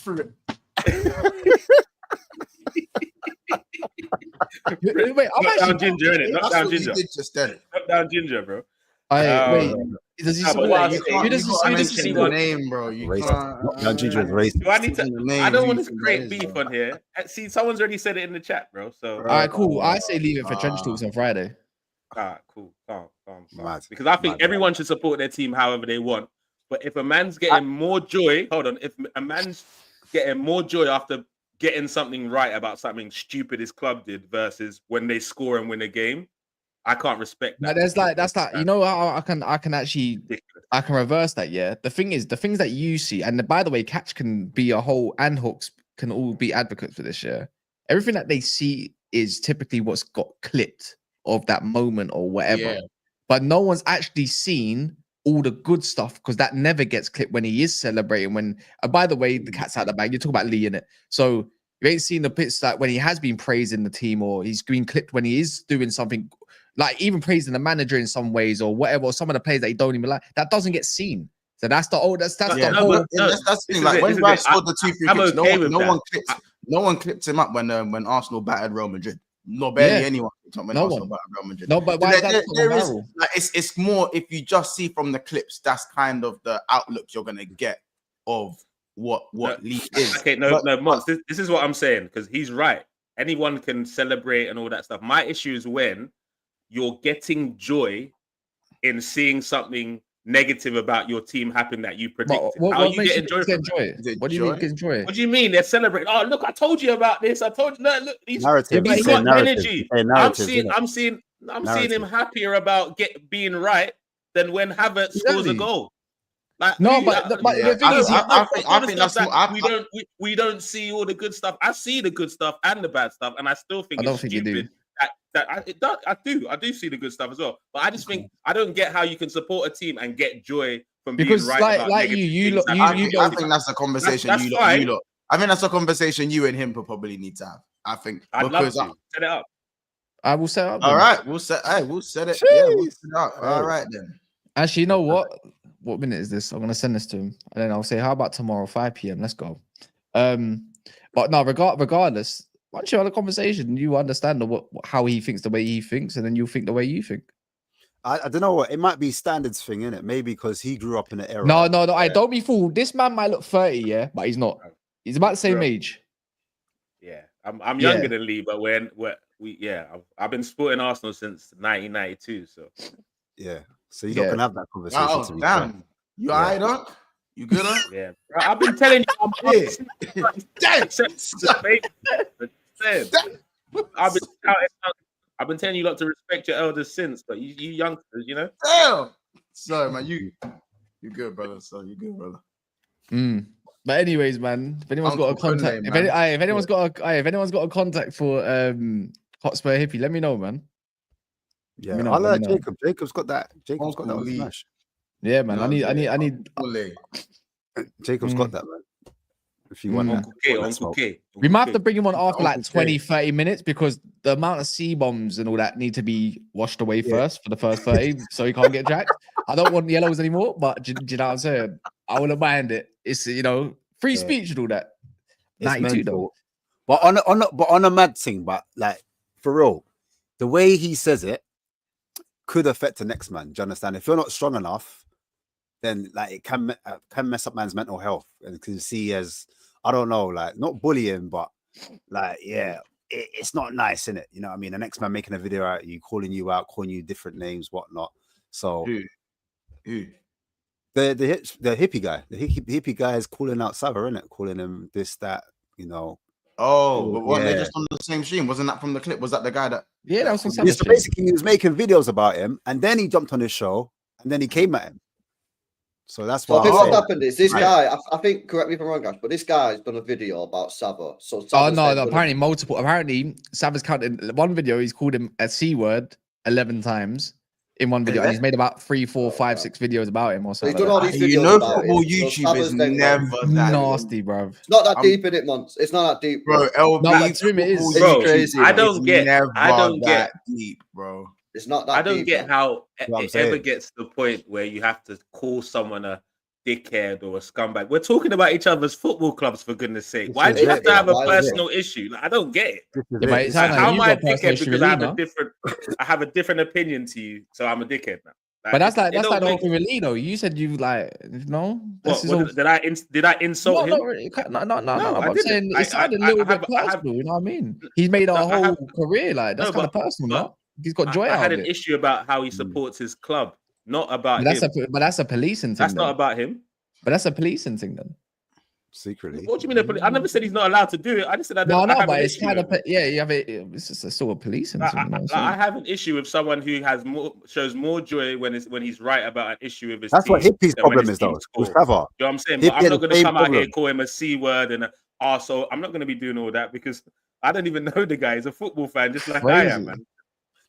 Speaker 2: Wait, knock down Ginger, innit? Knock down Ginger. Knock down Ginger, bro.
Speaker 1: Wait, does he
Speaker 6: mention the name, bro? You can't.
Speaker 4: Ginger is racist.
Speaker 2: Do I need to? I don't want to create beef on here. See, someone's already said it in the chat, bro. So,
Speaker 1: all right, cool. I say leave it for Trench Talks on Friday.
Speaker 2: All right, cool. Calm. Because I think everyone should support their team however they want. But if a man's getting more joy, hold on. If a man's getting more joy after getting something right about something stupid his club did versus when they score and win a game, I can't respect that.
Speaker 1: But that's like you know how I can actually I can reverse that. Yeah, the thing is the things that you see, and by the way, Catch can be a whole and Hawks can all be advocates for this. Yeah, everything that they see is typically what's got clipped of that moment or whatever. But no one's actually seen all the good stuff because that never gets clipped when he is celebrating. When by the way, the cat's out of the bag. You talk about Lee in it, so you ain't seen the bits that when he has been praising the team or he's been clipped when he is doing something. Like even praising the manager in some ways or whatever, or some of the players that he don't even like, that doesn't get seen. So that's the whole. That's the whole.
Speaker 6: That's the thing. Like when Rice scored the 2 free kicks, no one clipped him up when Arsenal battered Real Madrid. Not barely anyone clipped up when Arsenal battered Real Madrid.
Speaker 1: No, but why
Speaker 6: there is like it's more if you just see from the clips, that's kind of the outlook you're gonna get of what Lee is.
Speaker 2: Okay, Mox, this is what I'm saying because he's right. Anyone can celebrate and all that stuff. My issue is when you're getting joy in seeing something negative about your team happen that you predicted.
Speaker 1: How you getting joy from it? What do you mean getting joy?
Speaker 2: What do you mean they're celebrating? Oh, look, I told you about this. I told you. Look, he's got energy. I'm seeing him happier about being right than when Havertz scores a goal. Like,
Speaker 1: no, but the thing is,
Speaker 6: I think that's
Speaker 2: we don't see all the good stuff. I see the good stuff and the bad stuff, and I still think it's stupid. I do see the good stuff as well, but I just think I don't get how you can support a team and get joy from being right.
Speaker 6: I think that's a conversation I think that's a conversation you and him probably need to have. I think
Speaker 2: I'd love to set it up.
Speaker 1: I will set up.
Speaker 6: All right, we'll set it. Yeah, we'll set it up. All right then.
Speaker 1: Actually, you know what? What minute is this? I'm gonna send this to him, and then I'll say, "How about tomorrow, 5 p.m.? Let's go." But no, regardless. Once you have a conversation, you understand how he thinks the way he thinks, and then you think the way you think.
Speaker 4: I don't know what it might be standards thing, isn't it? Maybe because he grew up in an era.
Speaker 1: No. I don't be fooled. This man might look 30, yeah, but he's not. He's about the same age.
Speaker 2: Yeah, I'm younger than Lee, but I've been supporting Arsenal since 1992. So
Speaker 4: yeah, so you can have that conversation.
Speaker 6: Oh damn, you alright, Doc? You good?
Speaker 2: Yeah, I've been telling you. I've been telling you lot to respect your elders since, but you youngsters, you know.
Speaker 6: Damn. Sorry, man. You good, brother. So you good, brother.
Speaker 1: But anyways, man, if anyone's got a contact, if anyone's got a contact for Hotspur Hippie, let me know, man.
Speaker 4: Yeah, I'll let Jacob. Jacob's got that. Jacob's got that on Smash.
Speaker 1: Yeah, man. I need.
Speaker 4: Jacob's got that, man. If you want
Speaker 2: that.
Speaker 1: We might have to bring him on after like 20-30 minutes because the amount of C-bombs and all that need to be washed away first for the first 30 so he can't get jacked. I don't want yellows anymore, but do you know what I'm saying? I wouldn't mind it. It's, free speech and all that.
Speaker 4: It's 92 though. But on a mad thing, but like for real, the way he says it could affect the next man. Do you understand? If you're not strong enough, then like it can mess up man's mental health and can see as, I don't know, like not bullying, but like, it's not nice, innit? You know what I mean? The next man making a video out, calling you different names, whatnot. So
Speaker 6: who?
Speaker 4: The hippie guy. The hippie guy is calling out Sava, innit? Calling him this, that,
Speaker 6: Oh, but what, they're just on the same stream? Wasn't that from the clip? Was that the guy that?
Speaker 1: Yeah, that was from Sava's
Speaker 4: so basically, he was making videos about him, and then he jumped on his show, and then he came at him. So that's what.
Speaker 3: What happened is this guy. I think, correct me if I'm wrong, guys, but this guy's done a video about Sava. So
Speaker 1: no. Apparently, multiple. Apparently, Sava's counted one video. He's called him a C word 11 times in one video, and he's made about 3, 4, 5, 6 videos about him or something.
Speaker 3: He's done all these videos about
Speaker 6: football him. YouTube is never that
Speaker 1: nasty, bro.
Speaker 3: It's not that deep in it, Mons. It's not that deep,
Speaker 6: bro. LB,
Speaker 1: no, to him it is.
Speaker 2: Bro,
Speaker 3: crazy.
Speaker 2: I don't get
Speaker 6: deep, bro.
Speaker 3: It's not that.
Speaker 2: I don't get how it ever gets to the point where you have to call someone a dickhead or a scumbag. We're talking about each other's football clubs, for goodness sake. Why do you have to have a personal issue? Like, I don't get it. How am I a dickhead because I have a different opinion to you, so I'm a dickhead now. Like,
Speaker 1: but that's like the whole thing with Lee, though. You said you no.
Speaker 2: Did I insult him?
Speaker 1: No. I'm saying it sounded a little bit personal. You know what I mean? He's made a whole career like that's kind of personal. He's got joy out of it.
Speaker 2: I had an issue about how he supports his club. not about
Speaker 1: But
Speaker 2: him.
Speaker 1: but that's a policing thing.
Speaker 2: That's not about him.
Speaker 1: But that's a policing thing then.
Speaker 4: Secretly.
Speaker 2: What do you mean? I never said he's not allowed to do it. I just said I
Speaker 1: No,
Speaker 2: have
Speaker 1: but
Speaker 2: an
Speaker 1: it's
Speaker 2: issue
Speaker 1: kind
Speaker 2: with
Speaker 1: of you have it. It's just a sort of policing thing. You know what I'm saying?
Speaker 2: I have an issue with someone who shows more joy when he's right about an issue with his
Speaker 4: That's
Speaker 2: team.
Speaker 4: what Hippie's
Speaker 2: than when
Speaker 4: problem
Speaker 2: his
Speaker 4: is, though.
Speaker 2: team scores.
Speaker 4: Trevor.
Speaker 2: You know what I'm saying?
Speaker 4: Hippie
Speaker 2: But I'm not
Speaker 4: had
Speaker 2: going
Speaker 4: the
Speaker 2: to
Speaker 4: same
Speaker 2: come out here
Speaker 4: problem.
Speaker 2: and call him a C word and an arsehole. I'm not going to be doing all that because I don't even know the guy. He's a football fan, just like I am, man.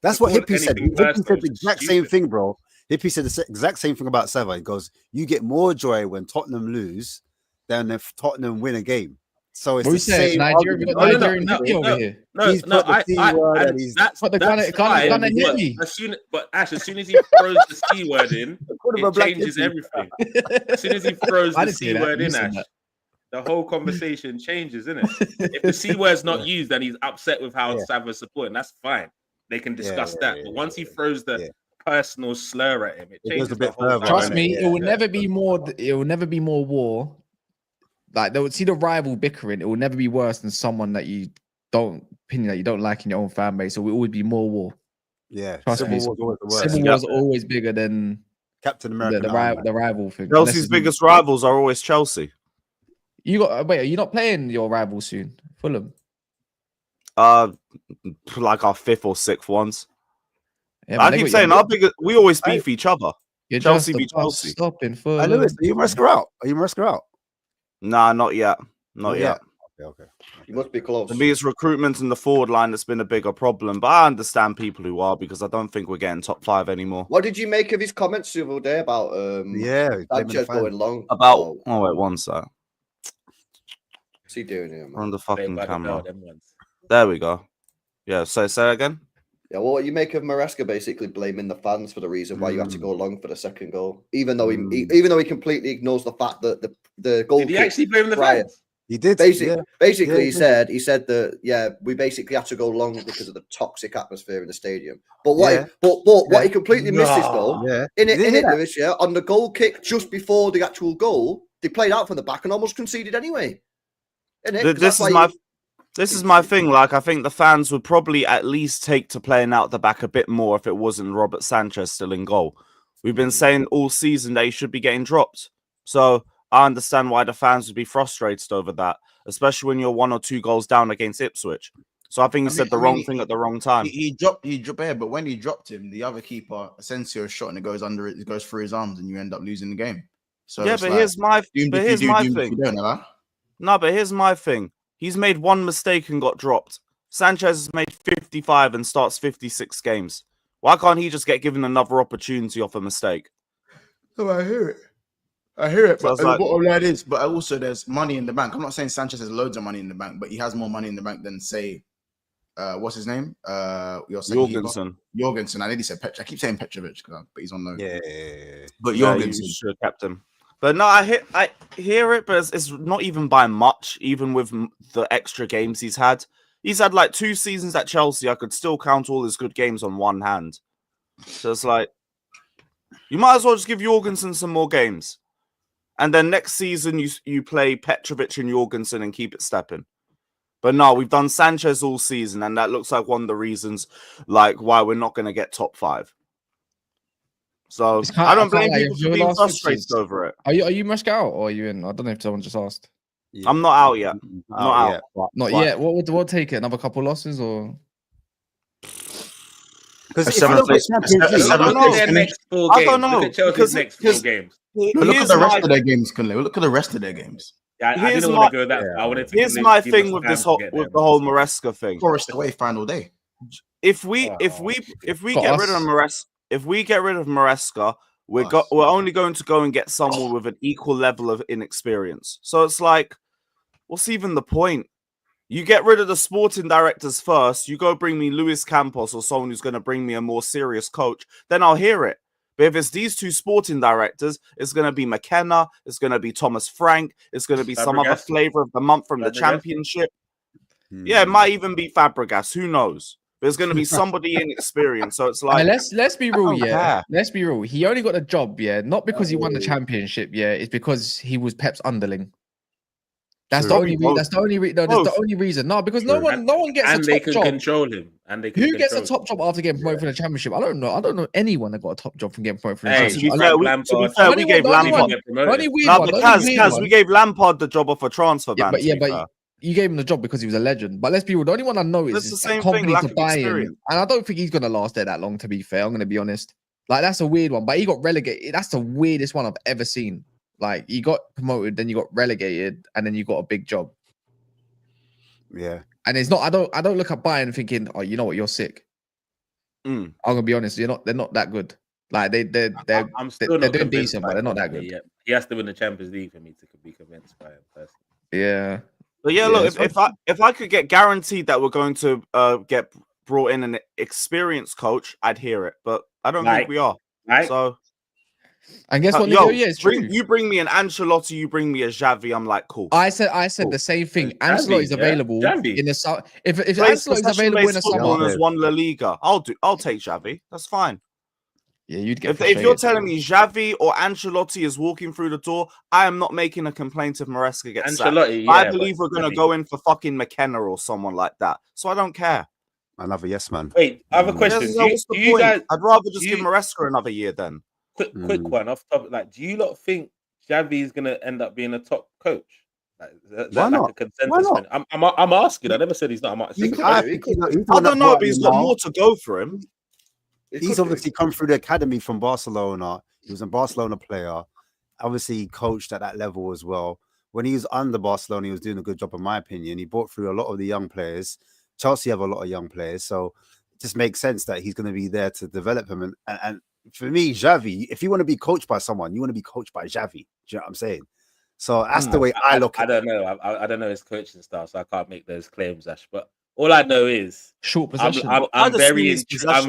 Speaker 4: That's what Hippie said.
Speaker 2: anything
Speaker 4: Hippie said
Speaker 2: personal
Speaker 4: the
Speaker 2: is
Speaker 4: exact
Speaker 2: stupid.
Speaker 4: same thing, bro. Hippie said the exact same thing about Seva. He goes, "You get more joy when Tottenham lose than if Tottenham win a game." So it's
Speaker 1: What
Speaker 4: the
Speaker 1: you saying?
Speaker 4: same.
Speaker 1: Nigeria, we got
Speaker 4: argument.
Speaker 1: Nigerian hippie over here.
Speaker 4: He's put the C word and he's
Speaker 2: that's
Speaker 1: But the
Speaker 2: that's
Speaker 1: Ghana
Speaker 2: fine.
Speaker 1: hippie.
Speaker 2: But Ash, as soon as he throws the C word in,
Speaker 4: Call him a
Speaker 2: it
Speaker 4: black
Speaker 2: changes
Speaker 4: hippie.
Speaker 2: everything. As soon as he throws
Speaker 1: I
Speaker 2: the
Speaker 1: didn't say
Speaker 2: C
Speaker 1: that.
Speaker 2: word
Speaker 1: You
Speaker 2: in,
Speaker 1: said
Speaker 2: Ash,
Speaker 1: that.
Speaker 2: the whole conversation changes, isn't it? If the C word's not used and he's upset with how Sava's supporting, that's fine. They can discuss that. But once he throws the personal slur at him, it changes
Speaker 4: goes a bit
Speaker 2: the whole
Speaker 4: further.
Speaker 1: Trust
Speaker 2: dynamic.
Speaker 1: me, it will never be more. It will never be more war. Like they would see the rival bickering. It will never be worse than someone that you don't like in your own fan base. So it will always be more war.
Speaker 4: Yeah,
Speaker 1: Trust me.
Speaker 4: Civil War was
Speaker 1: Civil War is always bigger than
Speaker 4: Captain America.
Speaker 1: the rival thing.
Speaker 5: Chelsea's biggest rivals are always Chelsea.
Speaker 1: You got wait. Are you not playing your rival soon? Fulham.
Speaker 5: Like our 5th or 6th ones.
Speaker 1: Yeah,
Speaker 5: I keep saying we always beef each other.
Speaker 1: You're
Speaker 5: Chelsea
Speaker 1: just
Speaker 5: beat Chelsea.
Speaker 1: Stopping Fulham.
Speaker 4: I know it. Are you Maresca out? Are you Maresca out?
Speaker 5: Nah, not yet. Not yet.
Speaker 4: Okay.
Speaker 3: You must be close.
Speaker 5: For me, it's recruitment in the forward line that's been a bigger problem. But I understand people who are because I don't think we're getting top 5 anymore.
Speaker 3: What did you make of his comments the other day about Sanchez going long?
Speaker 5: Oh wait, one sec.
Speaker 3: What's he doing here, man?
Speaker 5: We're on the fucking camera. There we go. Yeah, say again.
Speaker 3: Yeah, well, what you make of Maresca basically blaming the fans for the reason why you had to go long for the second goal, even though he completely ignores the fact that the goal.
Speaker 2: Did he actually blame the fans?
Speaker 4: He did.
Speaker 3: Basically, he said that we basically had to go long because of the toxic atmosphere in the stadium. But what he completely misses though, in it, Lewis, on the goal kick just before the actual goal, they played out from the back and almost conceded anyway.
Speaker 5: This is my thing. Like, I think the fans would probably at least take to playing out the back a bit more if it wasn't Robert Sanchez still in goal. We've been saying all season they should be getting dropped. So I understand why the fans would be frustrated over that, especially when you're 1 or 2 goals down against Ipswich. So I think he said the wrong thing at the wrong time.
Speaker 6: He dropped there, but when he dropped him, the other keeper, Asensio, shot and it goes through his arms, and you end up losing the game. So
Speaker 5: yeah, but here's my thing. No, but here's my thing. He's made 1 mistake and got dropped. Sanchez has made 55 and starts 56 games. Why can't he just get given another opportunity off a mistake?
Speaker 6: Oh, I hear it. But the bottom line is, but also there's money in the bank. I'm not saying Sanchez has loads of money in the bank, but he has more money in the bank than, say, what's his name?
Speaker 5: Jorgensen.
Speaker 6: Jorgensen. I nearly said Petrovic. I keep saying Petrovic, but he's on loan.
Speaker 4: Yeah.
Speaker 6: But Jorgensen.
Speaker 5: You should have kept him. But no, I hear it, but it's not even by much, even with the extra games he's had. He's had like 2 seasons at Chelsea. I could still count all his good games on one hand. So it's like, you might as well just give Jorgensen some more games. And then next season, you play Petrovic and Jorgensen and keep it stepping. But no, we've done Sanchez all season, and that looks like one of the reasons like why we're not going to get top 5. So I don't blame people for being frustrated over it.
Speaker 1: Are you Maresca out or are you in? I don't know if someone just asked.
Speaker 5: Yeah. I'm not out yet. Not out.
Speaker 1: Not yet. What would take it? Another couple losses or?
Speaker 5: Because I don't know.
Speaker 2: Look at Chelsea's next 4 games.
Speaker 6: Look at the rest of their games, Kunle. Look at the rest of their games.
Speaker 2: Yeah, I didn't want to go that far.
Speaker 5: Here's my thing with this with the whole Maresca thing.
Speaker 6: Forest away final day.
Speaker 5: If we get rid of Maresca. If we get rid of Maresca, we're only going to go and get someone with an equal level of inexperience. So it's like, what's even the point? You get rid of the sporting directors first, you go bring me Luis Campos or someone who's going to bring me a more serious coach, then I'll hear it. But if it's these 2 sporting directors, it's going to be McKenna, it's going to be Thomas Frank, it's going to be some other flavor of the month from the Championship. Yeah, it might even be Fabregas, who knows? There's going to be somebody inexperienced, so it's like
Speaker 1: let's be real, Let's be real. He only got a job, not because he won the Championship, it's because he was Pep's underling. That's the only reason. That's the only reason. No, that's the only reason. No, because no one gets a top job.
Speaker 2: And they can control him. And they can.
Speaker 1: Who gets a top job after getting promoted from the championship? I don't know. I don't know anyone that got a top job from getting promoted from the championship.
Speaker 5: To be fair, we gave Lampard. We gave Lampard the job off a transfer ban.
Speaker 1: But you gave him the job because he was a legend. But let's be real. The only one I know is
Speaker 5: the same
Speaker 1: company
Speaker 5: thing,
Speaker 1: to buy him, and I don't think he's gonna last there that long. To be fair, I'm gonna be honest. Like that's a weird one. But he got relegated. That's the weirdest one I've ever seen. Like you got promoted, then you got relegated, and then you got a big job.
Speaker 4: Yeah.
Speaker 1: And it's not. I don't look at Bayern thinking, oh, you know what, you're sick. I'm gonna be honest. They're not that good. Like they're doing decent, but they're not that good.
Speaker 2: Yeah. He has to win the Champions League for me to be convinced by him personally.
Speaker 1: Yeah.
Speaker 5: But yeah, look, if I could get guaranteed that we're going to get brought in an experienced coach, I'd hear it. But I don't think we are.
Speaker 2: Right.
Speaker 5: So.
Speaker 1: And guess what? It's true.
Speaker 5: You bring me an Ancelotti, you bring me a Xavi. I'm like, cool.
Speaker 1: I said the same thing. Ancelotti's available in the summer. If Ancelotti's available in the summer,
Speaker 5: has won La Liga. I'll take Xavi. That's fine.
Speaker 1: Yeah, you'd get.
Speaker 5: If you're telling me Xavi or Ancelotti is walking through the door, I am not making a complaint if Maresca gets sacked. I believe we're going to go in for fucking McKenna or someone like that. So I don't care.
Speaker 4: Another yes man.
Speaker 2: Wait, I have a question. Do you guys?
Speaker 5: I'd rather just give Maresca another year then.
Speaker 2: Quick one off topic. Like, do you lot think Xavi is going to end up being a top coach? Like,
Speaker 4: why not?
Speaker 2: Like a consensus? Why not? I'm asking. I never said he's not.
Speaker 5: I don't know, but he's got more to go for him.
Speaker 4: He's obviously come through the academy from Barcelona. He was a Barcelona player. Obviously, he coached at that level as well. When he was under Barcelona, he was doing a good job, in my opinion. He brought through a lot of the young players. Chelsea have a lot of young players, so it just makes sense that he's going to be there to develop him. And for me, Xavi, if you want to be coached by someone, you want to be coached by Xavi. Do you know what I'm saying? So that's the way I look at it.
Speaker 2: I don't know. I don't know his coaching style, so I can't make those claims, Ash. But all I know is
Speaker 1: short possession.
Speaker 2: I'm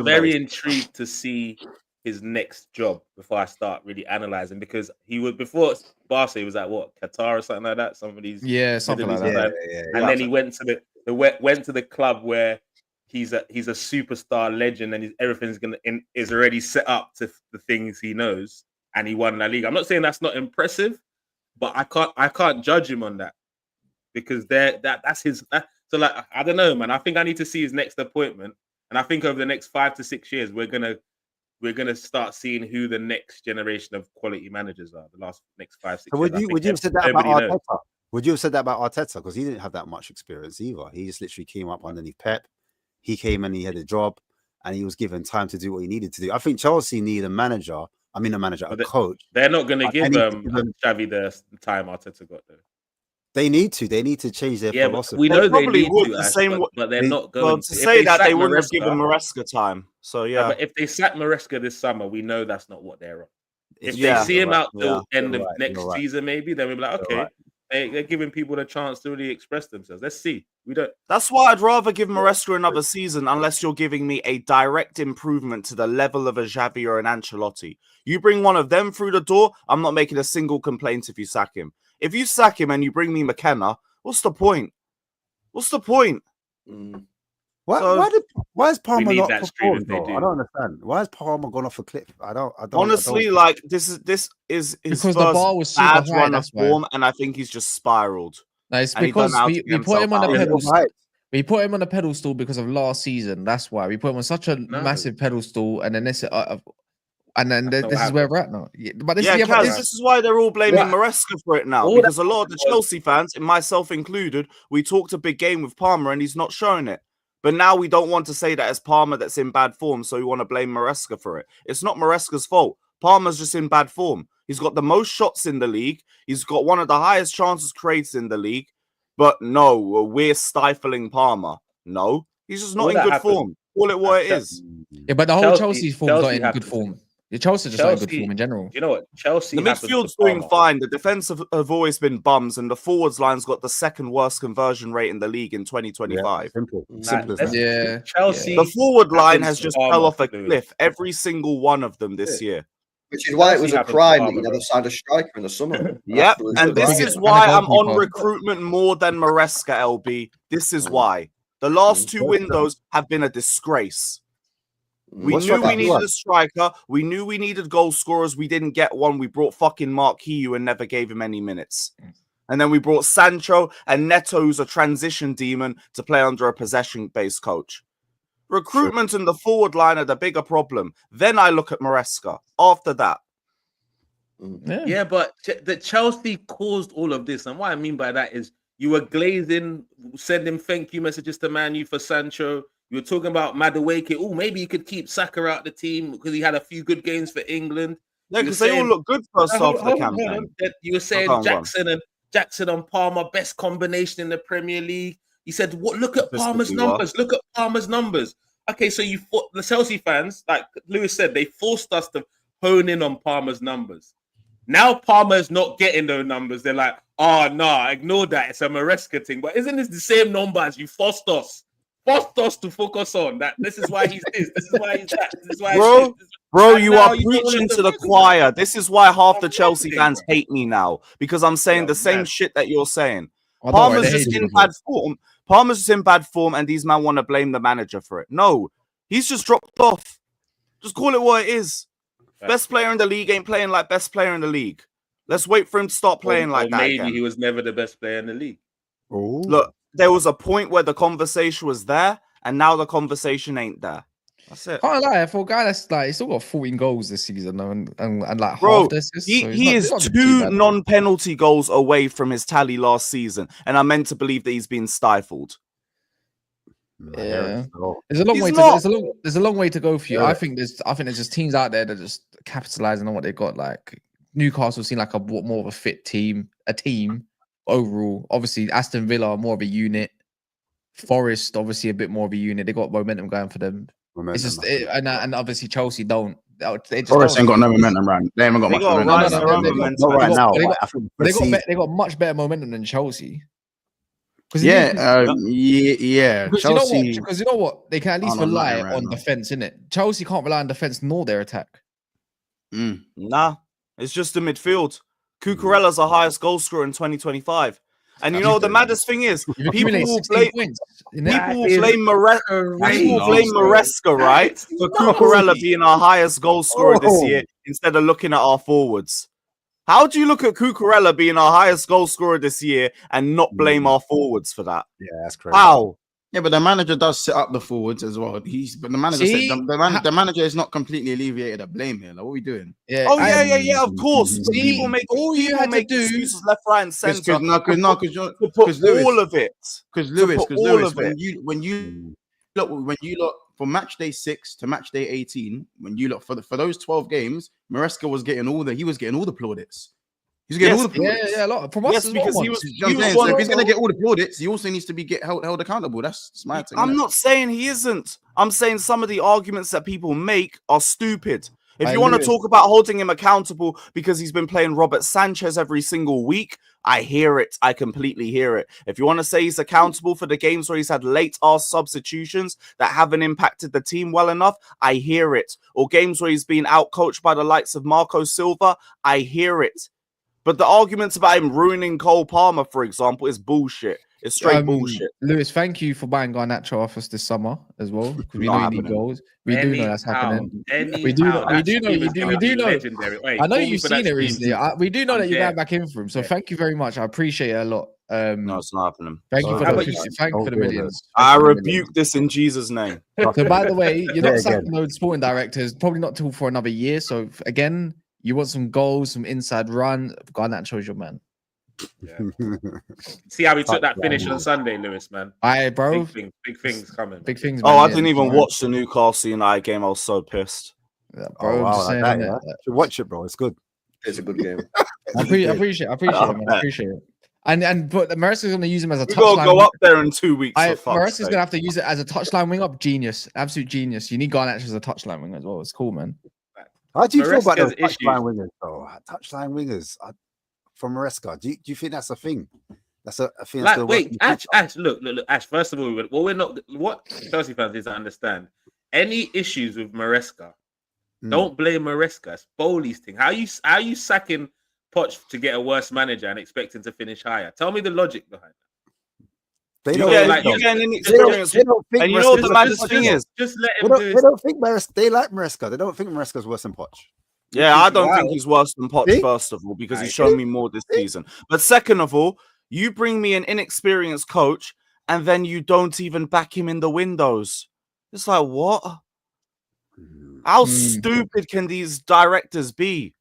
Speaker 2: very intrigued to see his next job before I start really analyzing, because he was before Barca, he was at what, Qatar or something like that.
Speaker 1: Something like that.
Speaker 2: And then he went to the club where he's a superstar legend, and everything's is already set up to the things he knows, and he won La Liga. I'm not saying that's not impressive, but I can't judge him on that, because that's his. So like, I don't know, man. I think I need to see his next appointment, and I think over the next 5 to 6 years we're gonna start seeing who the next generation of quality managers are. The next 5, 6 years.
Speaker 4: Would you have said that about Arteta? Would you have said that about Arteta? Because he didn't have that much experience either. He just literally came up underneath Pep. He came and he had a job, and he was given time to do what he needed to do. I think Chelsea need a coach.
Speaker 2: They're not going to give Xavi the time Arteta got, though.
Speaker 4: They need to change their philosophy.
Speaker 2: We know they
Speaker 5: probably
Speaker 2: would
Speaker 5: the same,
Speaker 2: but they're not going.
Speaker 5: Well, to say that they wouldn't have given Maresca time. So yeah,
Speaker 2: but if they sack Maresca this summer, we know that's not what they're on. If they see him out till end of next season, maybe then we'll be like, okay. They're giving people the chance to really express themselves. Let's see. We don't.
Speaker 5: That's why I'd rather give Maresca another season, unless you're giving me a direct improvement to the level of a Xavi or an Ancelotti. You bring one of them through the door, I'm not making a single complaint if you sack him. If you sack him and you bring me McKenna, what's the point? What's the point?
Speaker 4: Why is Palmer not performed? I don't understand. Why has Palmer gone off a cliff? I don't.
Speaker 5: Honestly, like this is his because first the bar was super bad run of form, and I think he's just spiraled.
Speaker 1: No, it's because we put him on a pedestal. We put him on a pedestal because of last season. That's why we put him on such a massive pedestal, and then this is where we're at now. But this
Speaker 5: is why they're all blaming Maresca for it now, because a lot of the Chelsea fans, and myself included, we talked a big game with Palmer, and he's not showing it. But now we don't want to say that it's Palmer that's in bad form, so we want to blame Maresca for it. It's not Maresca's fault. Palmer's just in bad form. He's got the most shots in the league. He's got one of the highest chances created in the league. But no, we're stifling Palmer. No, he's just not in good form. Call it what it is.
Speaker 1: Yeah, but the whole Chelsea's form is not in good form. Chelsea just not in good form in general.
Speaker 2: You know what? Chelsea.
Speaker 5: The midfield's doing fine. The defense have always been bums, and the forwards line's got the second worst conversion rate in the league in 2025.
Speaker 4: Simple
Speaker 5: as
Speaker 1: that.
Speaker 2: Chelsea.
Speaker 5: The forward line has just fell off a cliff. Every single one of them this year.
Speaker 3: Which is why it was a crime that you never signed a striker in the summer.
Speaker 5: Yep, and this is why I'm on recruitment more than Maresca, LB. This is why. The last 2 windows have been a disgrace. We knew we needed a striker. We knew we needed goal scorers. We didn't get one. We brought fucking Mark Hugh and never gave him any minutes. And then we brought Sancho and Neto, who's a transition demon, to play under a possession-based coach. Recruitment and the forward line are the bigger problem. Then I look at Maresca. After that.
Speaker 2: Yeah, but the Chelsea caused all of this. And what I mean by that is you were glazing, sending thank you messages to Man U for Sancho. You were talking about Madueke. Oh, maybe you could keep Saka out the team because he had a few good games for England.
Speaker 5: Yeah, because they all look good first half of the campaign.
Speaker 2: You were saying Jackson and Palmer, best combination in the Premier League. You said, "What? Look at Palmer's numbers. Look at Palmer's numbers." Okay, so the Chelsea fans, like Lewis said, they forced us to hone in on Palmer's numbers. Now Palmer's not getting those numbers. They're like, "Oh no, ignore that. It's a Maresca thing." But isn't this the same numbers you forced us to focus on? That this is why he's this. This is why he's that. This is why
Speaker 5: Bro, you are preaching to the choir. This is why half the Chelsea fans hate me now, because I'm saying the same shit that you're saying. Palmer's just in bad form. Palmer's just in bad form, and these men want to blame the manager for it. No, he's just dropped off. Just call it what it is. Best player in the league ain't playing like best player in the league. Let's wait for him to start playing like that.
Speaker 2: Maybe he was never the best player in the league.
Speaker 4: Ooh.
Speaker 5: Look, there was a point where the conversation was there, and now the conversation ain't there. That's it.
Speaker 1: Can't lie, for a guy that's like, he's still got 14 goals this season, and like
Speaker 5: bro,
Speaker 1: half this.
Speaker 5: He is 2 non-penalty goals away from his tally last season, and I'm meant to believe that he's been stifled.
Speaker 1: Yeah, there's a long way to there's a long way to go for you. I think there's just teams out there that are just capitalizing on what they got. Like Newcastle seem like a more of a fit team, overall. Obviously, Aston Villa are more of a unit. Forest obviously a bit more of a unit. They got momentum going for them. It's just and obviously Chelsea don't.
Speaker 6: Forest ain't got no momentum, right? They haven't got much momentum.
Speaker 4: Not right now.
Speaker 1: They got much better momentum than Chelsea.
Speaker 6: Yeah.
Speaker 1: Chelsea. Because you know what? They can at least rely on defense, innit? Chelsea can't rely on defense nor their attack.
Speaker 5: Nah, it's just the midfield. Cucurella's the highest goal scorer in 2025. And you know the maddest thing is, people will blame Maresca, right, for Cucurella being our highest goal scorer this year instead of looking at our forwards. How do you look at Cucurella being our highest goal scorer this year and not blame our forwards for that?
Speaker 4: Yeah, that's crazy.
Speaker 5: How?
Speaker 6: Yeah, but the manager does set up the forwards as well. But the manager said the manager is not completely alleviated the blame here. Like, what are we doing?
Speaker 5: Yeah. Oh yeah. Of course. People make excuses left, right, and center.
Speaker 6: All of it. Because Lewis, when you look from match day 6 to match day 18, when you look for those 12 games, Maresca was getting all the plaudits. He's getting all the plaudits.
Speaker 1: Yeah, a lot from us.
Speaker 5: Yes, because he was.
Speaker 6: So if he's going to get all the plaudits, he also needs to be held accountable. That's my thing.
Speaker 5: I'm not saying he isn't. I'm saying some of the arguments that people make are stupid. If you want to talk about holding him accountable because he's been playing Robert Sanchez every single week, I hear it. I completely hear it. If you want to say he's accountable for the games where he's had late-ass substitutions that haven't impacted the team well enough, I hear it. Or games where he's been out-coached by the likes of Marco Silva, I hear it. But the arguments about him ruining Cole Palmer, for example, is bullshit. It's straight bullshit.
Speaker 1: Lewis, thank you for buying Garnacho off us this summer as well. Because we know you need goals. We do know that's happening. We do know. Legendary. I know you've seen it recently. We do know that you're going back in for him. So thank you very much. I appreciate it a lot.
Speaker 5: No, it's not happening.
Speaker 1: Thank you for the millions.
Speaker 5: I rebuke this in Jesus' name.
Speaker 1: So by the way, you're not sacking those sporting directors. Probably not till for another year. So again, you want some goals, some inside run. Garnacho's your man.
Speaker 2: Yeah. See how we took that finish on Sunday, Lewis, man.
Speaker 1: Bro.
Speaker 2: Big things coming.
Speaker 1: Big things.
Speaker 5: Man, I didn't even watch the Newcastle United game. I was so pissed.
Speaker 1: Yeah, bro.
Speaker 4: Watch it, bro. It's good.
Speaker 3: It's a good game.
Speaker 1: I appreciate it, man. I appreciate it. But Maresca's going to use him as a touchline.
Speaker 5: We'll go up there in 2 weeks.
Speaker 1: Maresca's going to have to use it as a touchline wing up. Genius. Absolute genius. You need Garnacho as a touchline wing as well. It's cool, man.
Speaker 4: How do you feel about those touchline wingers, though? Touchline wingers from Maresca. Do you think that's a thing? That's a thing.
Speaker 2: Like, wait, Ash, look, Ash. First of all, we're not. What Chelsea fans need to understand: any issues with Maresca, don't blame Maresca. It's Bowley's thing. How you sacking Poch to get a worse manager and expecting to finish higher? Tell me the logic behind that.
Speaker 4: They don't think
Speaker 5: and you know what the maddest thing is?
Speaker 2: Just let him do it.
Speaker 4: They don't think Maresca. They like Maresca. They don't think Maresca's worse than Poch.
Speaker 5: Yeah, I don't think he's worse than Potts, first of all, because he's shown me more this season. But second of all, you bring me an inexperienced coach and then you don't even back him in the windows. It's like, what? How stupid can these directors be?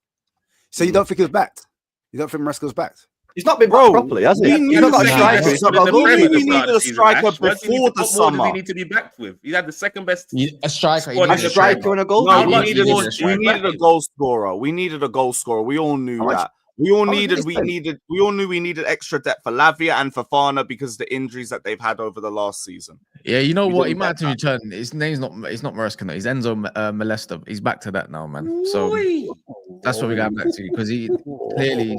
Speaker 4: So you don't think he's backed? You don't think Maresca's backed?
Speaker 3: He's not been back properly, has he? He's not got a striker. He's not got a goal.
Speaker 5: We needed a striker before the summer.
Speaker 2: What does he need to be backed with? He had the second best.
Speaker 1: A striker.
Speaker 3: A striker and a goal.
Speaker 5: No, we needed a goal scorer. We needed a goal scorer. We all knew that. We all knew we needed extra depth for Lavia and for Fafana because of the injuries that they've had over the last season.
Speaker 1: Yeah, you know what? He might have to return. His name's not. It's not Maresca. He's Enzo Molesta. He's back to that now, man. So that's what we got back to because he clearly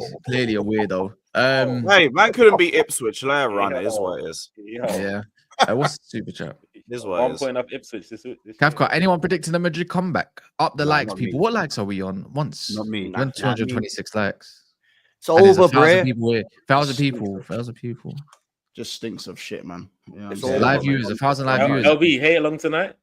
Speaker 1: a weirdo.
Speaker 5: Hey, man couldn't beat Ipswich. Let her run. It is what it is.
Speaker 1: Yeah. What's the super chat?
Speaker 5: It is what it is.
Speaker 2: 1 point up Ipswich this
Speaker 1: Kafka, anyone predicting the Madrid comeback? Up the likes, people. What likes are we on? Once.
Speaker 4: Not me.
Speaker 1: 226 likes.
Speaker 3: It's over, bro.
Speaker 1: 1,000 people.
Speaker 6: Just stinks of shit, man. Yeah,
Speaker 1: live viewers, 1,000 live viewers.
Speaker 2: LB, hate along tonight?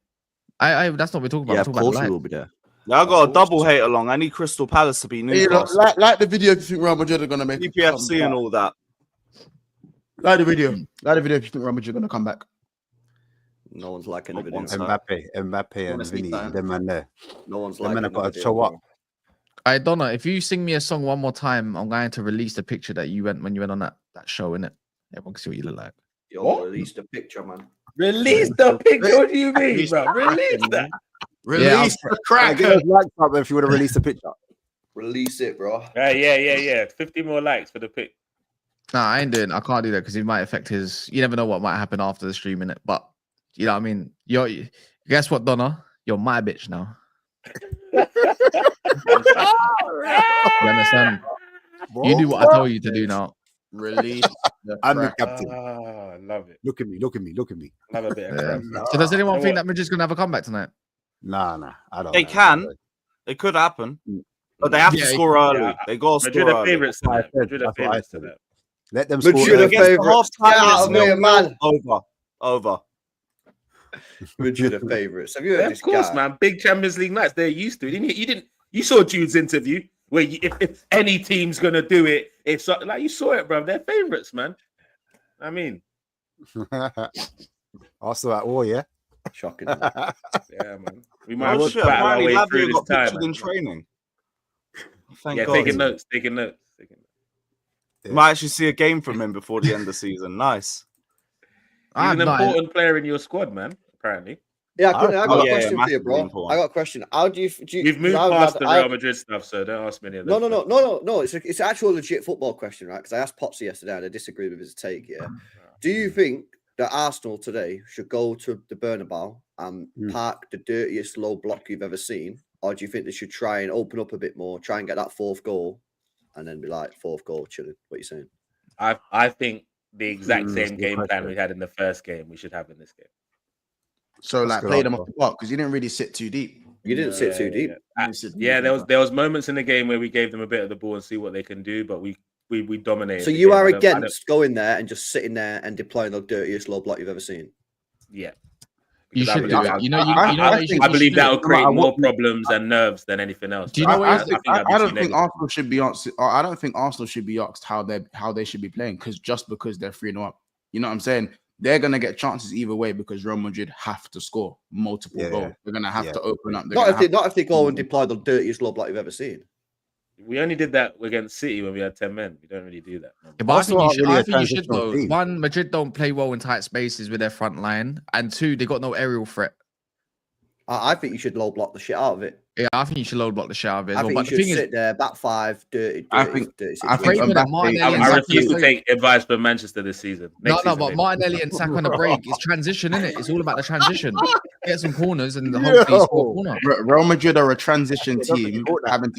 Speaker 1: That's not what we're talking about.
Speaker 3: Yeah, of course we will be there.
Speaker 5: Yeah, I got a double hate along. I need Crystal Palace to beat Newcastle.
Speaker 6: Like the video if you think Real Madrid are gonna make
Speaker 5: PPFC and all that.
Speaker 6: Like the video. Like the video if you think Real Madrid are gonna come back.
Speaker 3: No one's liking the video.
Speaker 4: Mbappe and Vinny, them man there.
Speaker 3: No one's
Speaker 4: liking
Speaker 3: liking
Speaker 4: the video. Got to show up.
Speaker 1: Donna, if you sing me a song one more time, I'm going to release the picture that you went when you went on that show, innit? Everyone can see what you look like.
Speaker 3: Yo, release the picture, man.
Speaker 2: Release the picture. What do you mean, bro? Release that.
Speaker 6: Release the crack.
Speaker 4: Get those likes up if you want to release the picture.
Speaker 3: Release it, bro.
Speaker 2: Yeah. 50 more likes for the pic.
Speaker 1: Nah, I ain't doing. I can't do that because it might affect his. You never know what might happen after the stream, innit? But you know what I mean. Guess what, Donna? You're my bitch now. You understand? Bro, you do what I told you to do now.
Speaker 6: Release.
Speaker 4: I'm the captain.
Speaker 2: I love it.
Speaker 4: Look at me.
Speaker 2: Love a bit of crap.
Speaker 1: So does anyone think that Madrid's gonna have a comeback tonight?
Speaker 4: Nah. I don't.
Speaker 5: They can. It could happen. But they have to score early.
Speaker 2: Yeah.
Speaker 5: They got to score early.
Speaker 2: Favourites tonight. Madrid are favourites tonight.
Speaker 4: Let them score.
Speaker 3: Madrid are favourites. Get out of here, man.
Speaker 5: Over.
Speaker 3: Madrid are favourites. Have you heard this guy?
Speaker 2: Of course, man. Big Champions League nights. They're used to it. You saw Jude's interview where if any team's gonna do it, it's like you saw it, bro. They're favourites, man. I mean,
Speaker 4: also at war, yeah.
Speaker 3: Shocking.
Speaker 2: Yeah, man. We might have to battle our way through this time.
Speaker 5: In training. Thank God.
Speaker 2: Taking notes.
Speaker 5: You might actually see a game from him before the end of the season. Nice.
Speaker 2: He's an important player in your squad, man. Apparently.
Speaker 3: Yeah, I got a question for you, bro. I got a question. How do you?
Speaker 2: We've moved past the Real Madrid stuff, so don't ask me any of that.
Speaker 3: No. It's an actual legit football question, right? Because I asked Potsy yesterday and I disagreed with his take. Yeah. Do you think that Arsenal today should go to the Bernabeu and park the dirtiest low block you've ever seen, or do you think they should try and open up a bit more, try and get that fourth goal, and then be like fourth goal chilling? What are you saying?
Speaker 2: I think the exact same game plan we had in the first game we should have in this game.
Speaker 6: So like play them off the park because you didn't really sit too deep.
Speaker 3: You didn't sit too deep.
Speaker 2: Yeah, there was moments in the game where we gave them a bit of the ball and see what they can do, but we dominated.
Speaker 3: So you are against going there and just sitting there and deploying the dirtiest low block you've ever seen?
Speaker 2: Yeah.
Speaker 1: You should do it.
Speaker 2: I believe that will create more problems and nerves than anything else.
Speaker 6: Do you know what I don't think Arsenal should be asked. I don't think Arsenal should be asked how they should be playing because they're 3-0 up. You know what I'm saying? They're gonna get chances either way because Real Madrid have to score multiple goals. They're gonna have to open up.
Speaker 3: Not if they go and deploy the dirtiest low block you've ever seen.
Speaker 2: We only did that against City when we had 10 men. We don't really do that.
Speaker 1: Yeah, but I think you should though. One, Madrid don't play well in tight spaces with their front line, and two, they got no aerial threat.
Speaker 3: I think you should low block the shit out of it.
Speaker 1: Yeah, I think you should low block the shit out of it.
Speaker 3: I think you should sit there, back five, dirty. I
Speaker 2: refuse to take advice from Manchester this season.
Speaker 1: But Martinelli and Saka on the break. It's transition, isn't it? It's all about the transition. Get some corners and the whole piece corner.
Speaker 6: Real Madrid are a transition team, having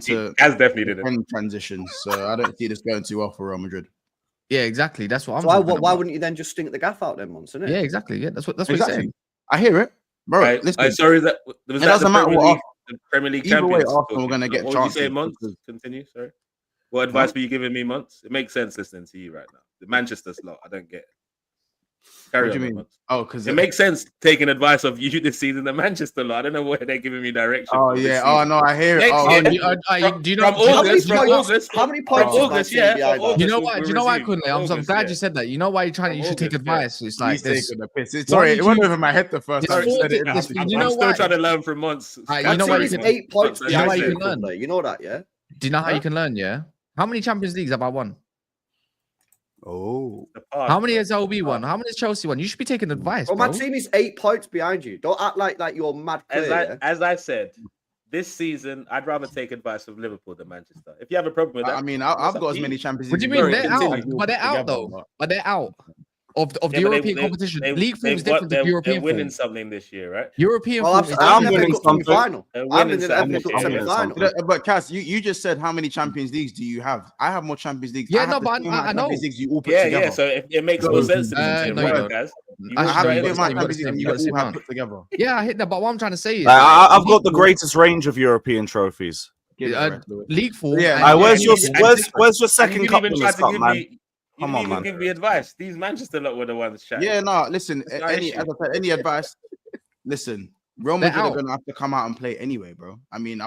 Speaker 6: to
Speaker 2: definitely did it.
Speaker 6: Transitions. So I don't see this going too well for Real Madrid.
Speaker 1: Yeah, exactly. That's what I'm.
Speaker 3: So why wouldn't you then just stink the gaff out them once, isn't it?
Speaker 1: Yeah, exactly. Yeah, that's what he's saying.
Speaker 6: I hear it. Bro, listen.
Speaker 2: Sorry, it
Speaker 6: doesn't matter what
Speaker 2: the Premier League
Speaker 6: either way,
Speaker 2: champions.
Speaker 6: Arsenal are going to get chances.
Speaker 2: What did you say, Monts? Continue, sorry. What advice were you giving me, Monts? It makes sense listening to you right now. The Manchester slot, I don't get it. Carry
Speaker 6: What do
Speaker 2: on.
Speaker 6: you mean? Oh, because
Speaker 2: it makes sense taking advice of you this season than Manchester lot. I don't know why they're giving me direction.
Speaker 6: Oh yeah. Oh no, I hear it.
Speaker 2: Next
Speaker 6: Oh,
Speaker 2: year,
Speaker 1: do you know
Speaker 2: from August?
Speaker 3: How many points?
Speaker 2: From August, yeah. From August,
Speaker 1: you know why? Do you know why,
Speaker 2: resume.
Speaker 1: Kunle? I'm glad you said that. You know why you should take advice. It's like this.
Speaker 6: Sorry, it went over my head the first time.
Speaker 2: I'm still trying to learn for months.
Speaker 1: You know why you can
Speaker 3: 8 points.
Speaker 1: You know why you can learn.
Speaker 3: You know that, yeah.
Speaker 1: Do you know how you can learn? Yeah. How many Champions Leagues have I won?
Speaker 4: Oh,
Speaker 1: how many has LB won? How many has Chelsea won? You should be taking advice.
Speaker 3: Well, my team is 8 points behind you. Don't act like you're mad.
Speaker 2: As I said, this season I'd rather take advice from Liverpool than Manchester. If you have a problem with that,
Speaker 6: I mean, I've got as many Champions League.
Speaker 1: What do you mean they're out? But they're out though. But they're out of the European competition. League form is different than European.
Speaker 2: They're winning something this year, right?
Speaker 1: European.
Speaker 3: I'm winning something. I'm in the semi-final.
Speaker 6: But Cass, you just said how many Champions Leagues do you have? I have more Champions Leagues.
Speaker 1: Yeah, no, but I know.
Speaker 6: Champions Leagues you all put together.
Speaker 2: Yeah. So it makes no sense to me, guys.
Speaker 6: I have my Champions Leagues you all have put together.
Speaker 1: Yeah, I hit that. But what I'm trying to say is,
Speaker 5: I've got the greatest range of European trophies.
Speaker 1: League form.
Speaker 5: Yeah. Where's your second cup in this cup, man?
Speaker 2: Come on, man. Give me advice. These Manchester lot were the ones shouting.
Speaker 6: Yeah, no, listen, any advice, listen, Real Madrid are going to have to come out and play anyway, bro. I mean,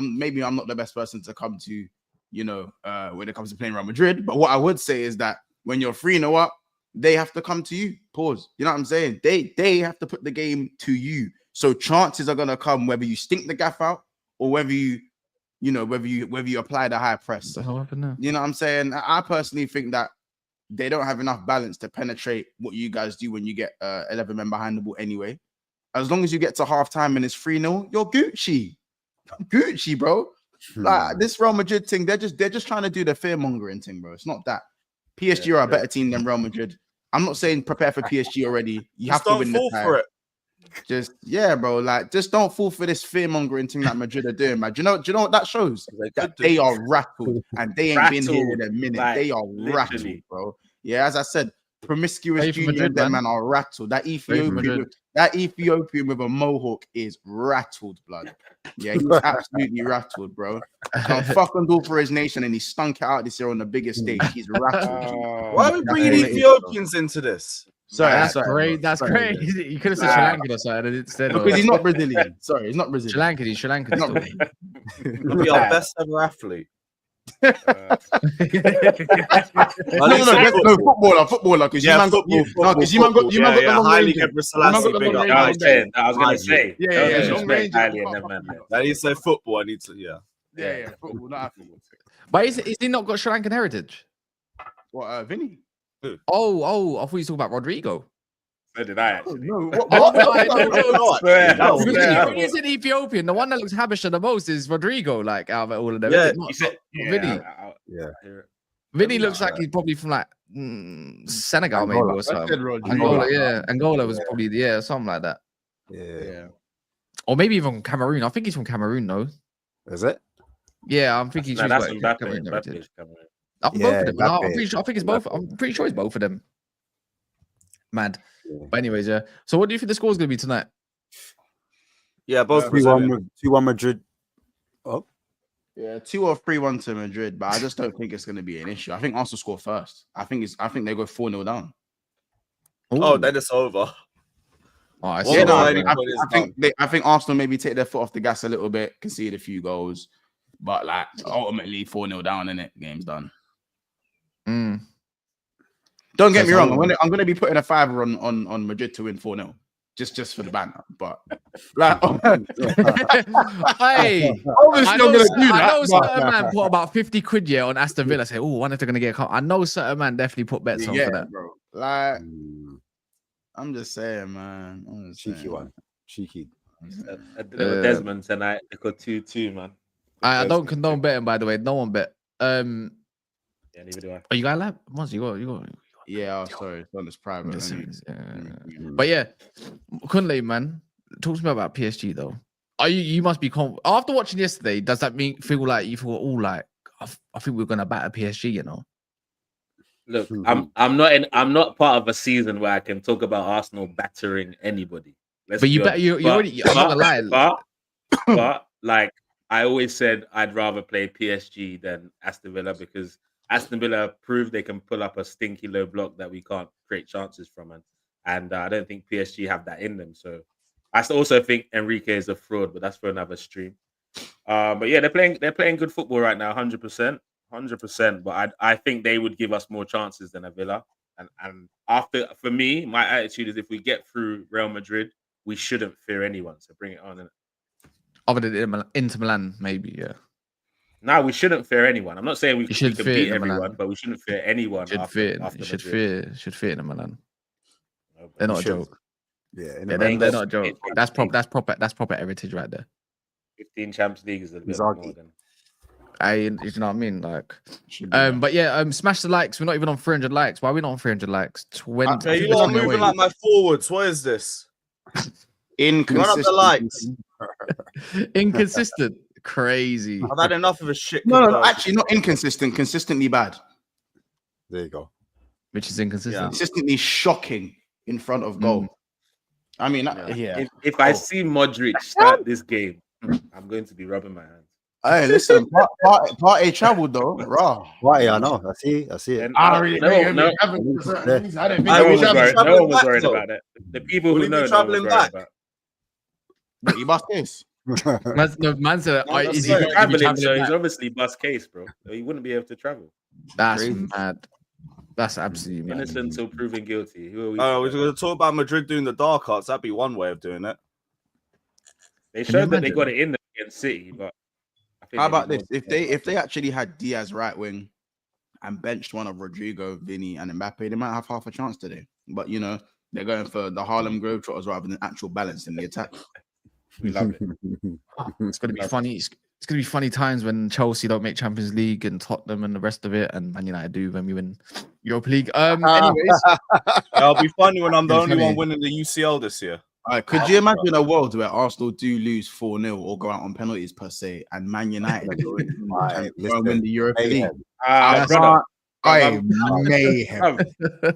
Speaker 6: maybe I'm not the best person to come to, when it comes to playing Real Madrid, but what I would say is that when you're 3-0 up, they have to come to you. Pause. You know what I'm saying? They have to put the game to you. So chances are going to come whether you stink the gaff out or whether you apply the high press.
Speaker 1: What the hell happened there?
Speaker 6: You know what I'm saying? I personally think that they don't have enough balance to penetrate what you guys do when you get 11 men behind the ball anyway. As long as you get to halftime and it's 3-0, you're Gucci. Gucci, bro. Like this Real Madrid thing, they're just trying to do the fear-mongering thing, bro. It's not that. PSG are a better team than Real Madrid. I'm not saying prepare for PSG already. You have to win the tie. For it. Just bro. Like, just don't fall for this fear-mongering thing that Madrid are doing, man. Do you know what that shows? That they are rattled and they ain't been here in a minute. Like, they are rattled, bro. Yeah, as I said, promiscuous junior them man are rattled. That Ethiopian with a mohawk is rattled, blood. Yeah, he's absolutely rattled, bro. Done fuck and all for his nation, and he stunk it out this year on the biggest stage. He's rattled.
Speaker 5: Why are we bringing Ethiopians into this?
Speaker 6: Sorry,
Speaker 1: that's great. That's great. You could have said Sri Lankan or something instead.
Speaker 6: Because he's not Brazilian. Sorry, he's not Brazilian.
Speaker 1: Sri Lankan.
Speaker 5: He'll be our best ever athlete.
Speaker 6: No, footballer. Because you man got the
Speaker 2: I was gonna say,
Speaker 5: That he said football. I need to,
Speaker 6: yeah, football, not athlete.
Speaker 1: But is he not got Sri Lankan heritage?
Speaker 6: What, Vinny?
Speaker 1: Oh, I thought you were talking about Rodrigo.
Speaker 2: So did I actually?
Speaker 6: No,
Speaker 1: He's an Ethiopian. The one that looks Habesha the most is Rodrigo, like out of all of them.
Speaker 2: Yeah,
Speaker 1: Vinny. Vinny looks like he's probably from like Senegal, maybe or something. Angola was probably something like that.
Speaker 4: Yeah.
Speaker 1: Or maybe even Cameroon. I think he's from Cameroon, though.
Speaker 4: Is it?
Speaker 1: Yeah, I'm thinking he's
Speaker 2: Cameroon.
Speaker 1: Both of them. No, I'm pretty sure it's both of them. Mad. But anyways, yeah. So what do you think the score is going to be tonight?
Speaker 5: Yeah, both
Speaker 4: 2-1 Madrid. Oh.
Speaker 6: Yeah, 2 or 3-1 to Madrid, but I just don't think it's going to be an issue. I think Arsenal score first. I think they go 4-0 down.
Speaker 5: Oh, then it's over.
Speaker 6: Oh, I think Arsenal maybe take their foot off the gas a little bit, concede a few goals, but like ultimately 4-0 down, innit? Game's done. Don't get me wrong. I'm going to be putting a $5 on Madrid to win 4-0. Just for the banner, but like,
Speaker 1: hey, I know certain man put about 50 quid on Aston Villa. Say, wonder if they're gonna get a cut. I know certain man definitely put bets on for that,
Speaker 6: bro. Like, I'm just saying, man.
Speaker 4: Cheeky one, cheeky.
Speaker 2: Desmond tonight. They got 2-2, man.
Speaker 1: I don't condone betting, by the way. No one bet.
Speaker 2: Neither do I.
Speaker 1: Oh, you got a lap? Once you got.
Speaker 6: Yeah, sorry, it's on this private.
Speaker 1: But yeah, Kunle, man, talk to me about PSG though. You must be after watching yesterday. Does that feel like you thought, like I think we're gonna batter PSG? You know.
Speaker 2: Look, I'm not part of a season where I can talk about Arsenal battering anybody.
Speaker 1: I'm not gonna lie.
Speaker 2: But like I always said, I'd rather play PSG than Aston Villa because Aston Villa proved they can pull up a stinky low block that we can't create chances from, and I don't think PSG have that in them. So I also think Enrique is a fraud, but that's for another stream. But yeah, they're playing good football right now, 100%. But I think they would give us more chances than a Villa. And for me, my attitude is if we get through Real Madrid, we shouldn't fear anyone. So bring it on.
Speaker 1: Other than Inter Milan, maybe, yeah.
Speaker 2: No, we shouldn't fear anyone. I'm not saying we can beat everyone,
Speaker 1: Milan.
Speaker 2: but we shouldn't fear anyone.
Speaker 1: Should fear Inter Milan. They're not a joke.
Speaker 4: Yeah,
Speaker 1: they're not a joke. That's proper heritage right there.
Speaker 2: 15 Champions League is a bit more than.
Speaker 1: You know what I mean? Like, but yeah, smash the likes. We're not even on 300 likes. Why are we not on 300 likes? 20.
Speaker 5: Okay, you lot are moving like my forwards. What is this?
Speaker 6: Inconsistent.
Speaker 5: The likes.
Speaker 1: Inconsistent. Crazy.
Speaker 5: I've had enough of a shit.
Speaker 6: No, actually, not inconsistent. Consistently bad.
Speaker 4: There you go.
Speaker 1: Which is inconsistent.
Speaker 6: Yeah. Consistently shocking in front of goal. I mean,
Speaker 2: If I see Modric start this game, I'm going to be rubbing my hands.
Speaker 6: Hey, listen, Partey traveled though. Raw.
Speaker 4: Why? I know. I see it.
Speaker 2: No one was worried about it. The people who know traveling back.
Speaker 6: But he must case.
Speaker 1: Man said,
Speaker 2: he's traveling, so he's obviously bust case, bro. He wouldn't be able to travel.
Speaker 1: That's mad. That's absolutely mad.
Speaker 2: Innocent until proven guilty.
Speaker 5: We're going to talk about Madrid doing the dark arts. That'd be one way of doing it.
Speaker 2: They showed that they got it in them against City, but
Speaker 6: how about this? If they actually had Diaz right wing and benched one of Rodrigo, Vinny, and Mbappe, they might have half a chance today. But you know, they're going for the Harlem Globetrotters rather than actual balance in the attack.
Speaker 2: We love it.
Speaker 1: It's going to be funny. It's going to be funny times when Chelsea don't make Champions League and Tottenham and the rest of it, and Man United do when we win Europa League. Anyways,
Speaker 5: it'll be funny when I'm the only one winning the UCL this year.
Speaker 6: Could you imagine a world where Arsenal do lose 4-0 or go out on penalties per se, and Man United go and win the Europa League? Mayhem.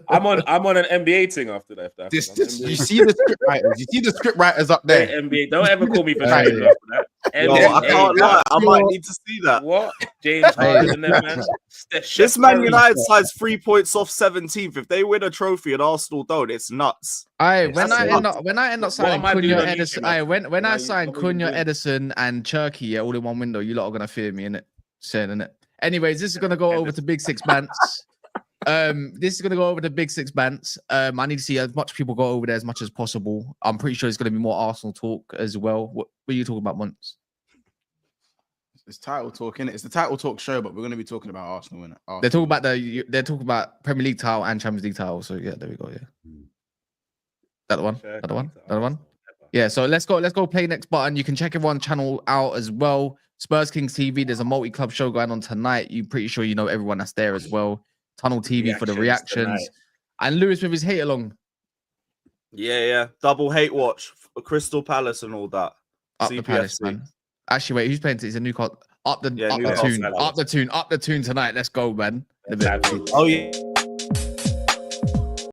Speaker 2: I'm on an NBA thing after that.
Speaker 6: You see the script writers. You see the script writers up there.
Speaker 2: NBA. Don't ever call me for shit after that.
Speaker 5: Yo, I can't lie. I might need to see that.
Speaker 2: What? James Harden, man.
Speaker 5: This Man United side's 3 points off 17th. If they win a trophy and Arsenal don't, it's nuts.
Speaker 1: When I end up signing Kunle Edison, when I sign Kunle Edison and Cherky all in one window, you lot are gonna fear me, innit? Saying it. Anyways, this is gonna go over to Big Six Bants. This is gonna go over to Big Six Bants. I need to see as much people go over there as much as possible. I'm pretty sure it's gonna be more Arsenal talk as well. What were you talking about once?
Speaker 6: It's title talk, innit? It's the title talk show, but we're going to be talking about Arsenal, innit?
Speaker 1: They're talking about Premier League title and Champions League title. So yeah, there we go. Yeah, that the one. Yeah. So let's go play next button. You can check everyone's channel out as well. Spurs Kings TV. There's a multi-club show going on tonight. You're pretty sure you know everyone that's there as well. Tunnel TV for the reactions, tonight. And Lewis with his hate along.
Speaker 5: Yeah. Double hate watch for Crystal Palace and all that.
Speaker 1: Up the Palace, man. Actually, wait, who's playing? It's a new card. Up the tune tonight. Let's go, man.
Speaker 5: Oh yeah.